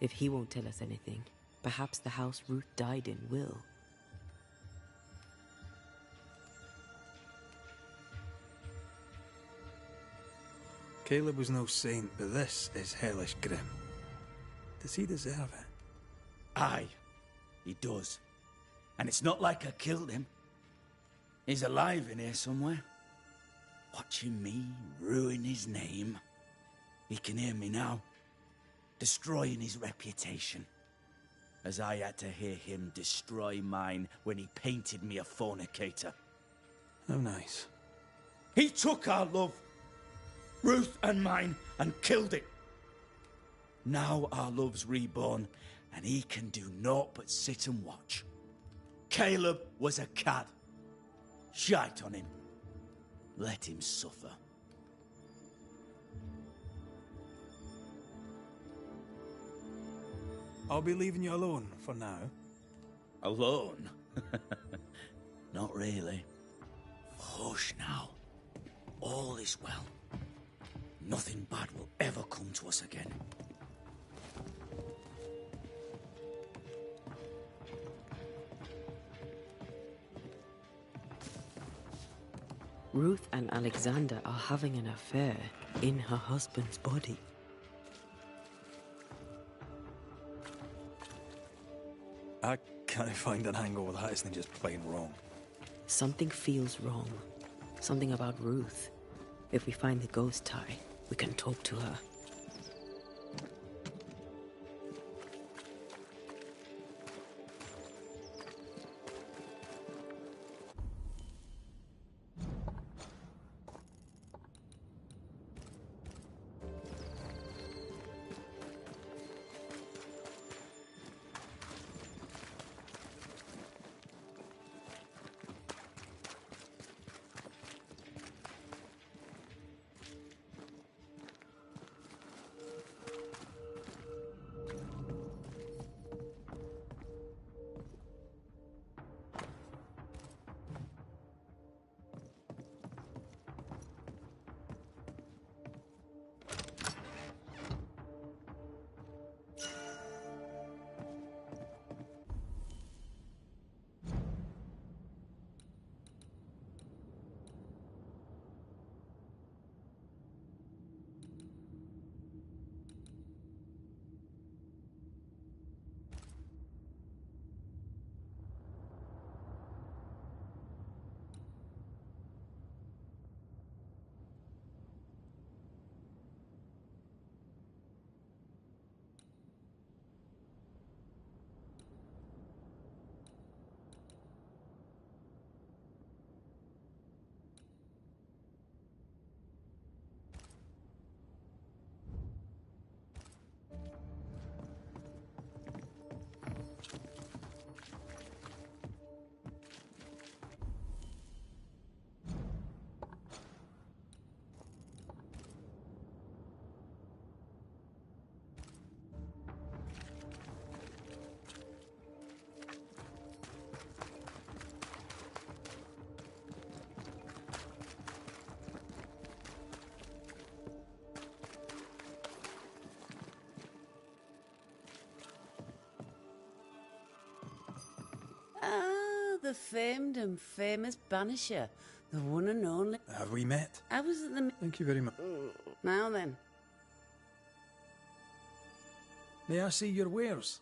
If he won't tell us anything, perhaps the house Ruth died in will. Caleb was no saint, but this is hellish grim. Does he deserve it? Aye, he does. And it's not like I killed him. He's alive in here somewhere. Watching me ruin his name. He can hear me now. Destroying his reputation. As I had to hear him destroy mine when he painted me a fornicator. How nice. He took our love, Ruth and mine, and killed it. Now our love's reborn, and he can do naught but sit and watch. Caleb was a cad. Shite on him. Let him suffer. I'll be leaving you alone for now. Alone? Not really. Hush now. All is well. Nothing bad will ever come to us again. Ruth and Alexander are having an affair in her husband's body. I can't find an angle that isn't just plain wrong. Something feels wrong. Something about Ruth. If we find the ghost tie, we can talk to her. the famed and famous Banisher, the one and only. Have we met? I was at the... Thank you very much. Now then. May I see your wares?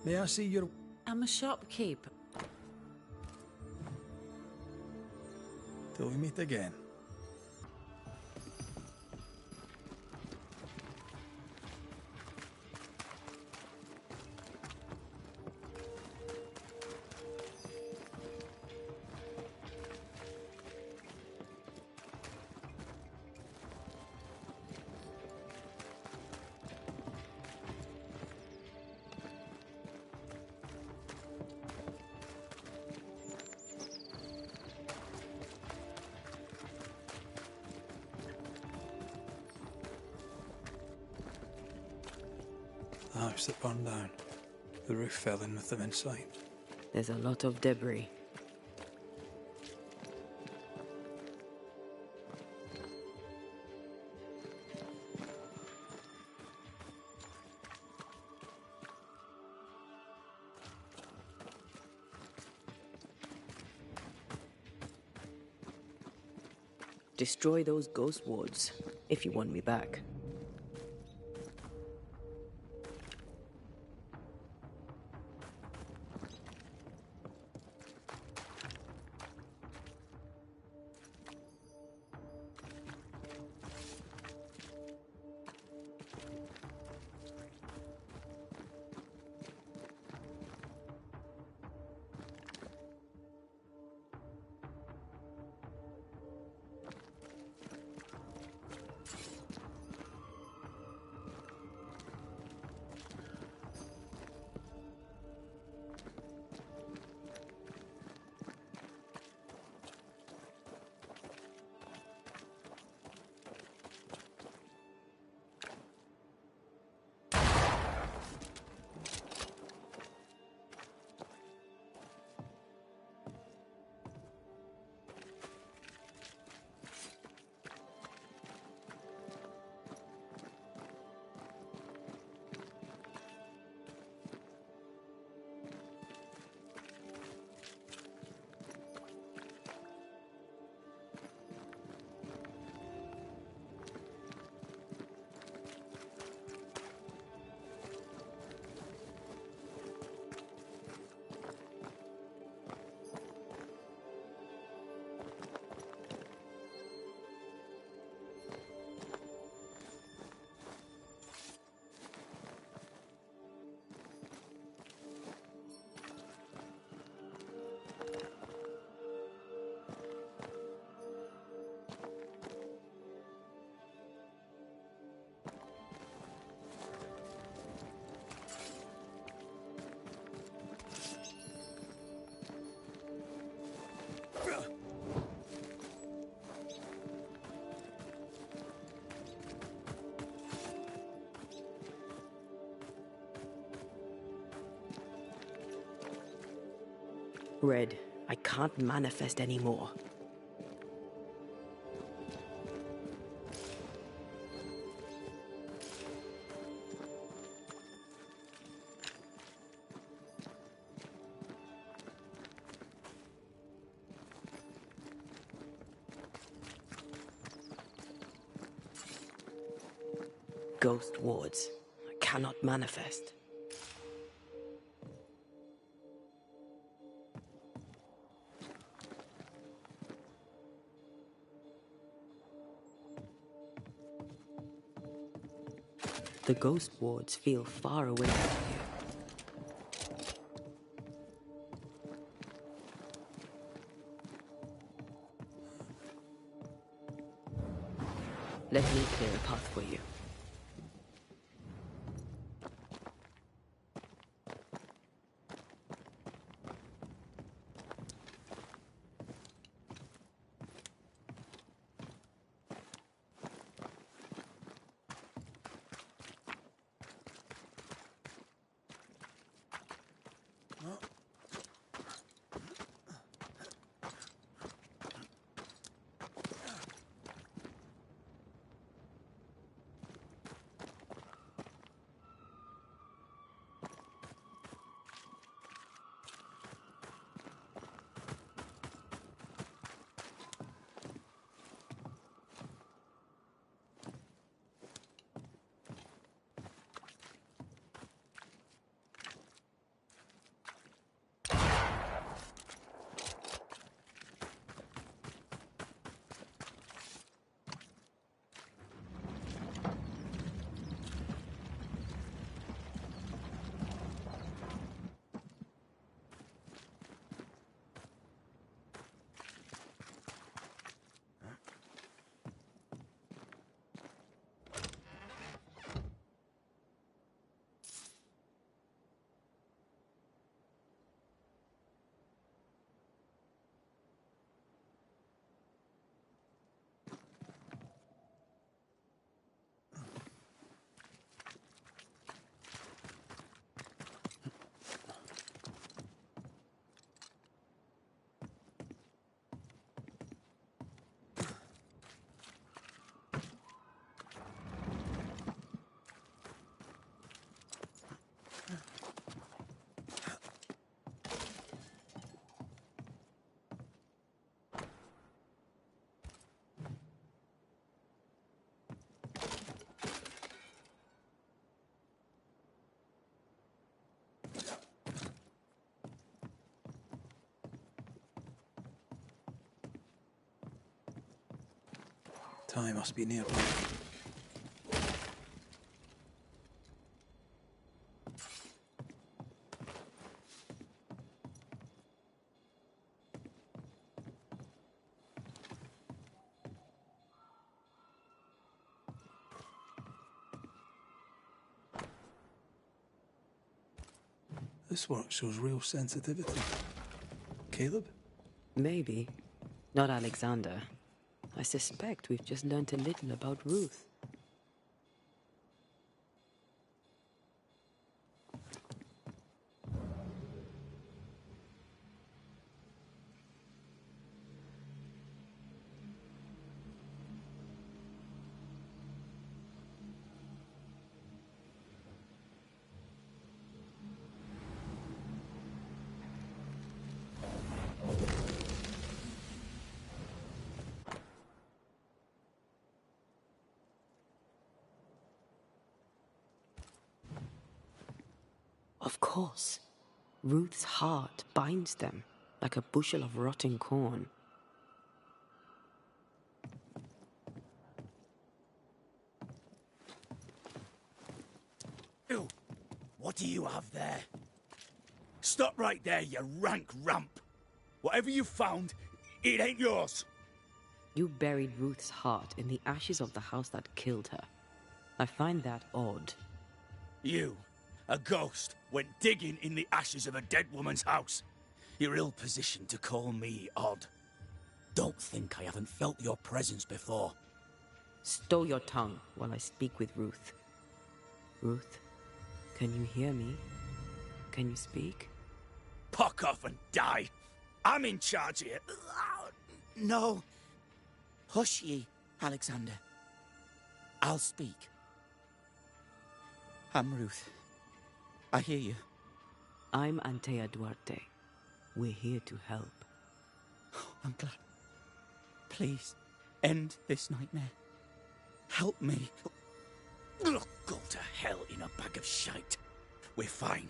May I see your... I'm a shopkeeper. Till we meet again. The house that burned down. The roof fell in with them inside. There's a lot of debris. Destroy those ghost wards, if you want me back. Red, I can't manifest anymore. Ghost wards. I cannot manifest. The ghost wards feel far away from here. Let me clear a path for you. Ty must be nearby. This work shows real sensitivity. Caleb? Maybe. Not Alexander. I suspect we've just learnt a little about Ruth. Of course. Ruth's heart binds them like a bushel of rotting corn. Ew. What do you have there? Stop right there, you rank rump. Whatever you found, it ain't yours. You buried Ruth's heart in the ashes of the house that killed her. I find that odd. You, a ghost, went digging in the ashes of a dead woman's house. You're ill-positioned to call me odd. Don't think I haven't felt your presence before. Stow your tongue while I speak with Ruth. Ruth, can you hear me? Can you speak? Pock off and die. I'm in charge here. No. Hush ye, Alexander. I'll speak. I'm Ruth. I hear you. I'm Antea Duarte. We're here to help. I'm glad. Please, end this nightmare. Help me. Go to hell in a bag of shite. We're fine,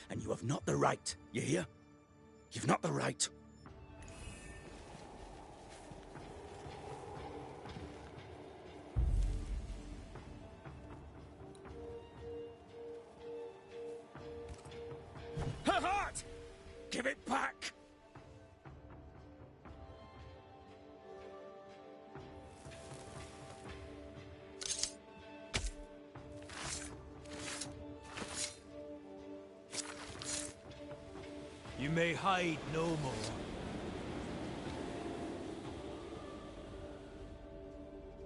and you have not the right, you hear? You've not the right. Her heart! Give it back! You may hide no more.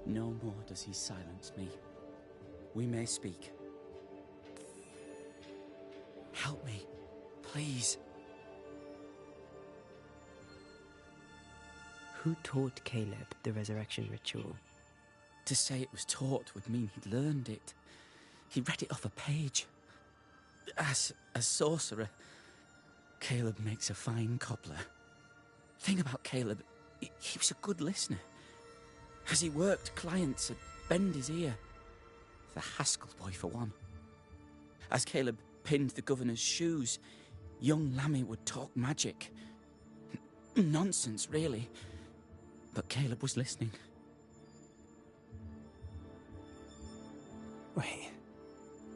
No more does he silence me. We may speak. Help me, please. Who taught Caleb the resurrection ritual? To say it was taught would mean he'd learned it. He read it off a page. As a sorcerer, Caleb makes a fine cobbler. Thing about Caleb, he was a good listener. As he worked, clients would bend his ear. The Haskell boy, for one. As Caleb pinned the governor's shoes, young Lammy would talk magic. Nonsense, really. But Caleb was listening. Wait.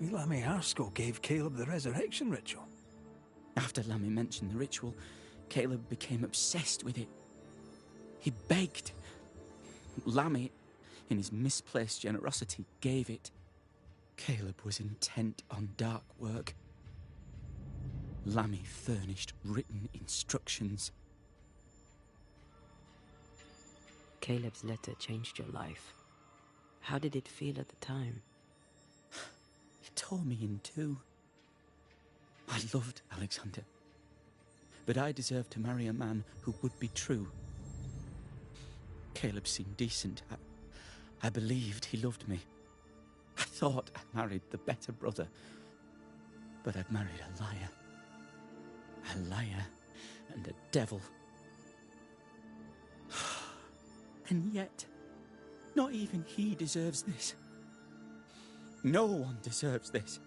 Lammy Haskell gave Caleb the resurrection ritual. After Lammy mentioned the ritual, Caleb became obsessed with it. He begged. Lammy, in his misplaced generosity, gave it. Caleb was intent on dark work. Lammy furnished written instructions. Caleb's letter changed your life. How did it feel at the time? It tore me in two. I loved Alexander, but I deserved to marry a man who would be true. Caleb seemed decent. I believed he loved me. I thought I'd married the better brother, but I'd married a liar. A liar and a devil. And yet, not even he deserves this. No one deserves this.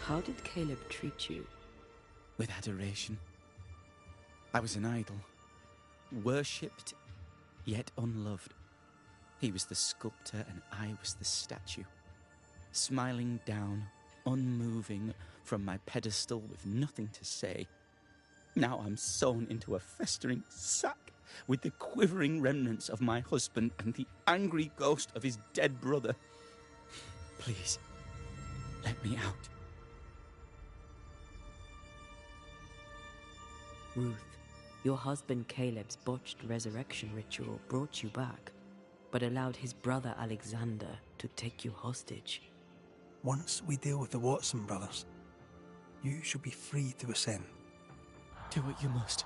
How did Caleb treat you? With adoration. I was an idol. worshipped, yet unloved. He was the sculptor and I was the statue, smiling down, unmoving from my pedestal with nothing to say. Now I'm sewn into a festering sack with the quivering remnants of my husband and the angry ghost of his dead brother. Please, let me out. Ruth, your husband Caleb's botched resurrection ritual brought you back, but allowed his brother Alexander to take you hostage. Once we deal with the Watson brothers, you shall be free to ascend. Do what you must.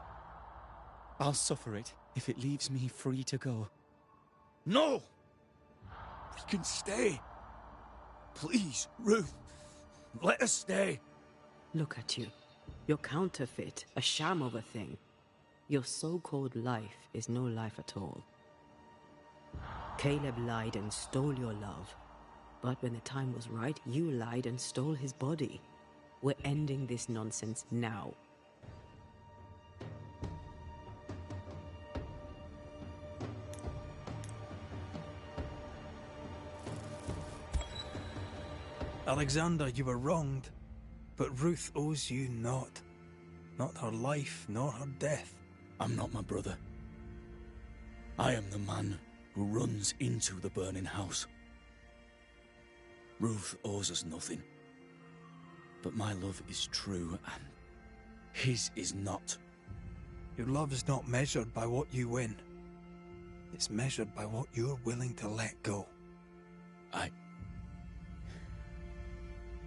I'll suffer it if it leaves me free to go. No! We can stay. Please, Ruth, let us stay. Look at you. You're counterfeit, a sham of a thing. Your so-called life is no life at all. Caleb lied and stole your love. But when the time was right, you lied and stole his body. We're ending this nonsense now. Alexander, you were wronged, but Ruth owes you not. Not her life, nor her death. I'm not my brother. I am the man who runs into the burning house. Ruth owes us nothing. But my love is true, and his is not. Your love is not measured by what you win. It's measured by what you're willing to let go.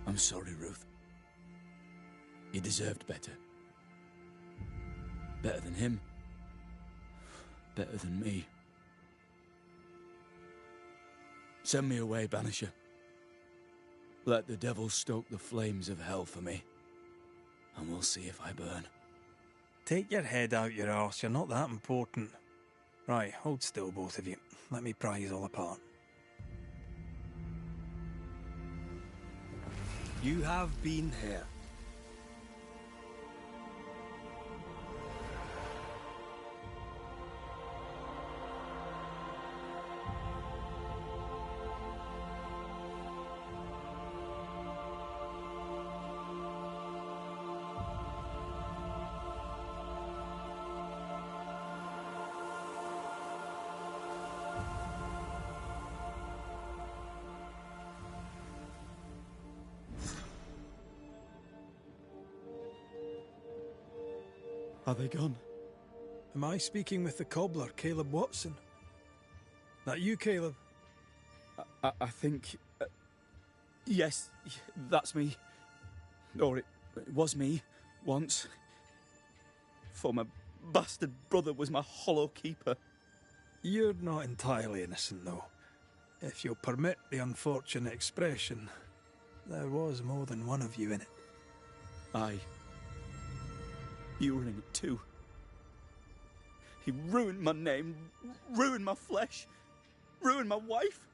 I'm sorry, Ruth. You deserved better. Better than him. Better than me. Send me away, Banisher. Let the devil stoke the flames of hell for me, and we'll see if I burn. Take your head out your arse, you're not that important. Right, hold still, both of you. Let me pry you all apart. You have been here. Are they gone? Am I speaking with the cobbler, Caleb Watson? That you, Caleb? I think... yes, that's me. Or it was me, once. For my bastard brother was my hollow keeper. You're not entirely innocent, though. If you'll permit the unfortunate expression, there was more than one of you in it. Aye. You were in it too. He ruined my name, ruined my flesh, ruined my wife.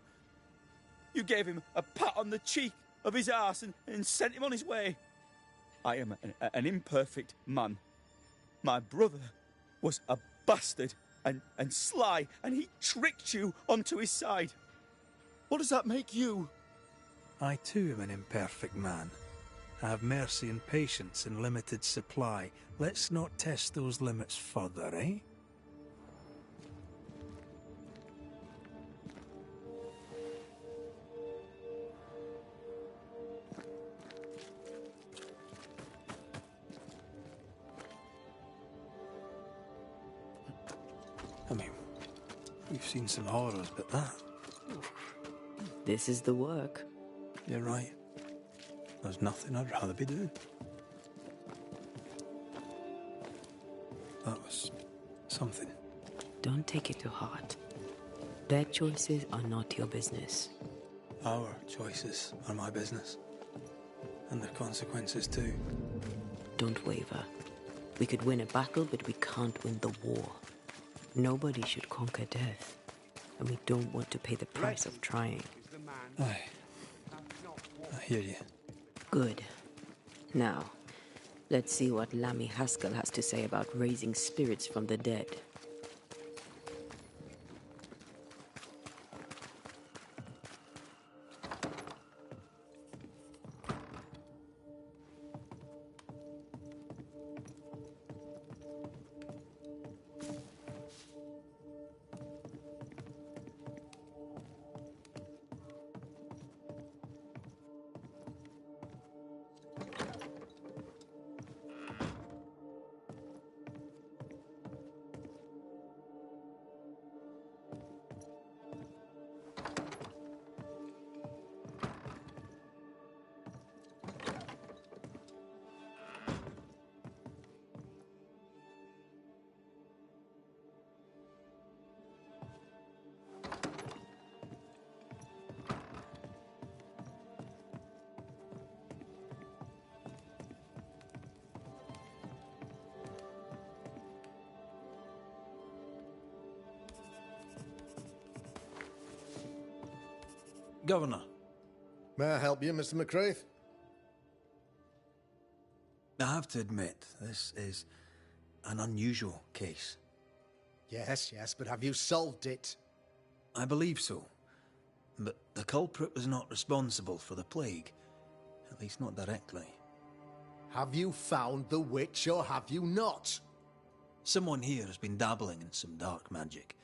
You gave him a pat on the cheek of his arse and sent him on his way. I am an imperfect man. My brother was a bastard and sly, and he tricked you onto his side. What does that make you? I too am an imperfect man. I have mercy and patience in limited supply. Let's not test those limits further, eh? I mean, we've seen some horrors, but that... This is the work. You're right. There's nothing I'd rather be doing. That was something. Don't take it to heart. Their choices are not your business. Our choices are my business. And their consequences too. Don't waver. We could win a battle, but we can't win the war. Nobody should conquer death. And we don't want to pay the price of trying. Aye. I hear you. Good. Now, let's see what Lammy Haskell has to say about raising spirits from the dead. Governor. May I help you, Mr. McCraith? I have to admit, this is an unusual case. Yes, but have you solved it? I believe so. But the culprit was not responsible for the plague. At least not directly. Have you found the witch or have you not? Someone here has been dabbling in some dark magic.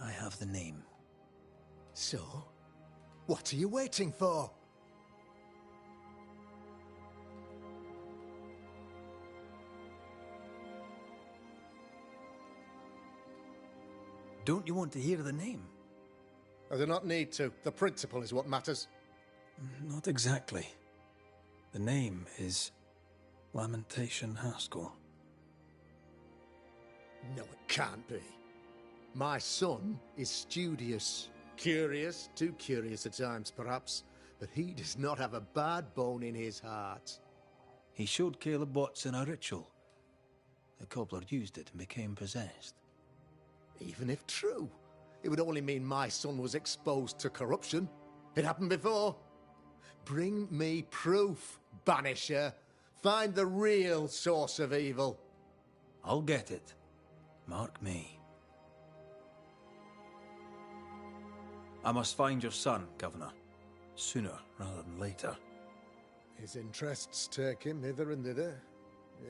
I have the name. So, what are you waiting for? Don't you want to hear the name? I do not need to. The principle is what matters. Not exactly. The name is Lamentation Haskell. No, it can't be. My son is studious. Curious, too curious at times perhaps, but he does not have a bad bone in his heart. He showed Caleb Watson a ritual. The cobbler used it and became possessed. Even if true, it would only mean my son was exposed to corruption. It happened before. Bring me proof, Banisher. Find the real source of evil. I'll get it. Mark me. I must find your son, Governor. Sooner rather than later. His interests take him hither and thither.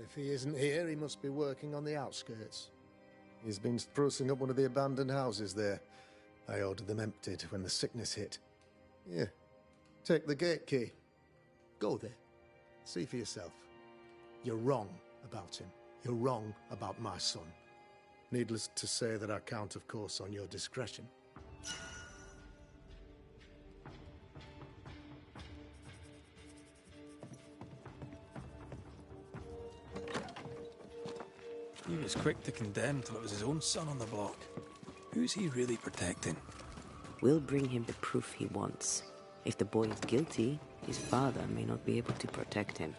If he isn't here, he must be working on the outskirts. He's been sprucing up one of the abandoned houses there. I ordered them emptied when the sickness hit. Here, take the gate key. Go there. See for yourself. You're wrong about him. You're wrong about my son. Needless to say that I count, of course, on your discretion. He was quick to condemn till it was his own son on the block. Who's he really protecting? We'll bring him the proof he wants. If the boy is guilty, his father may not be able to protect him.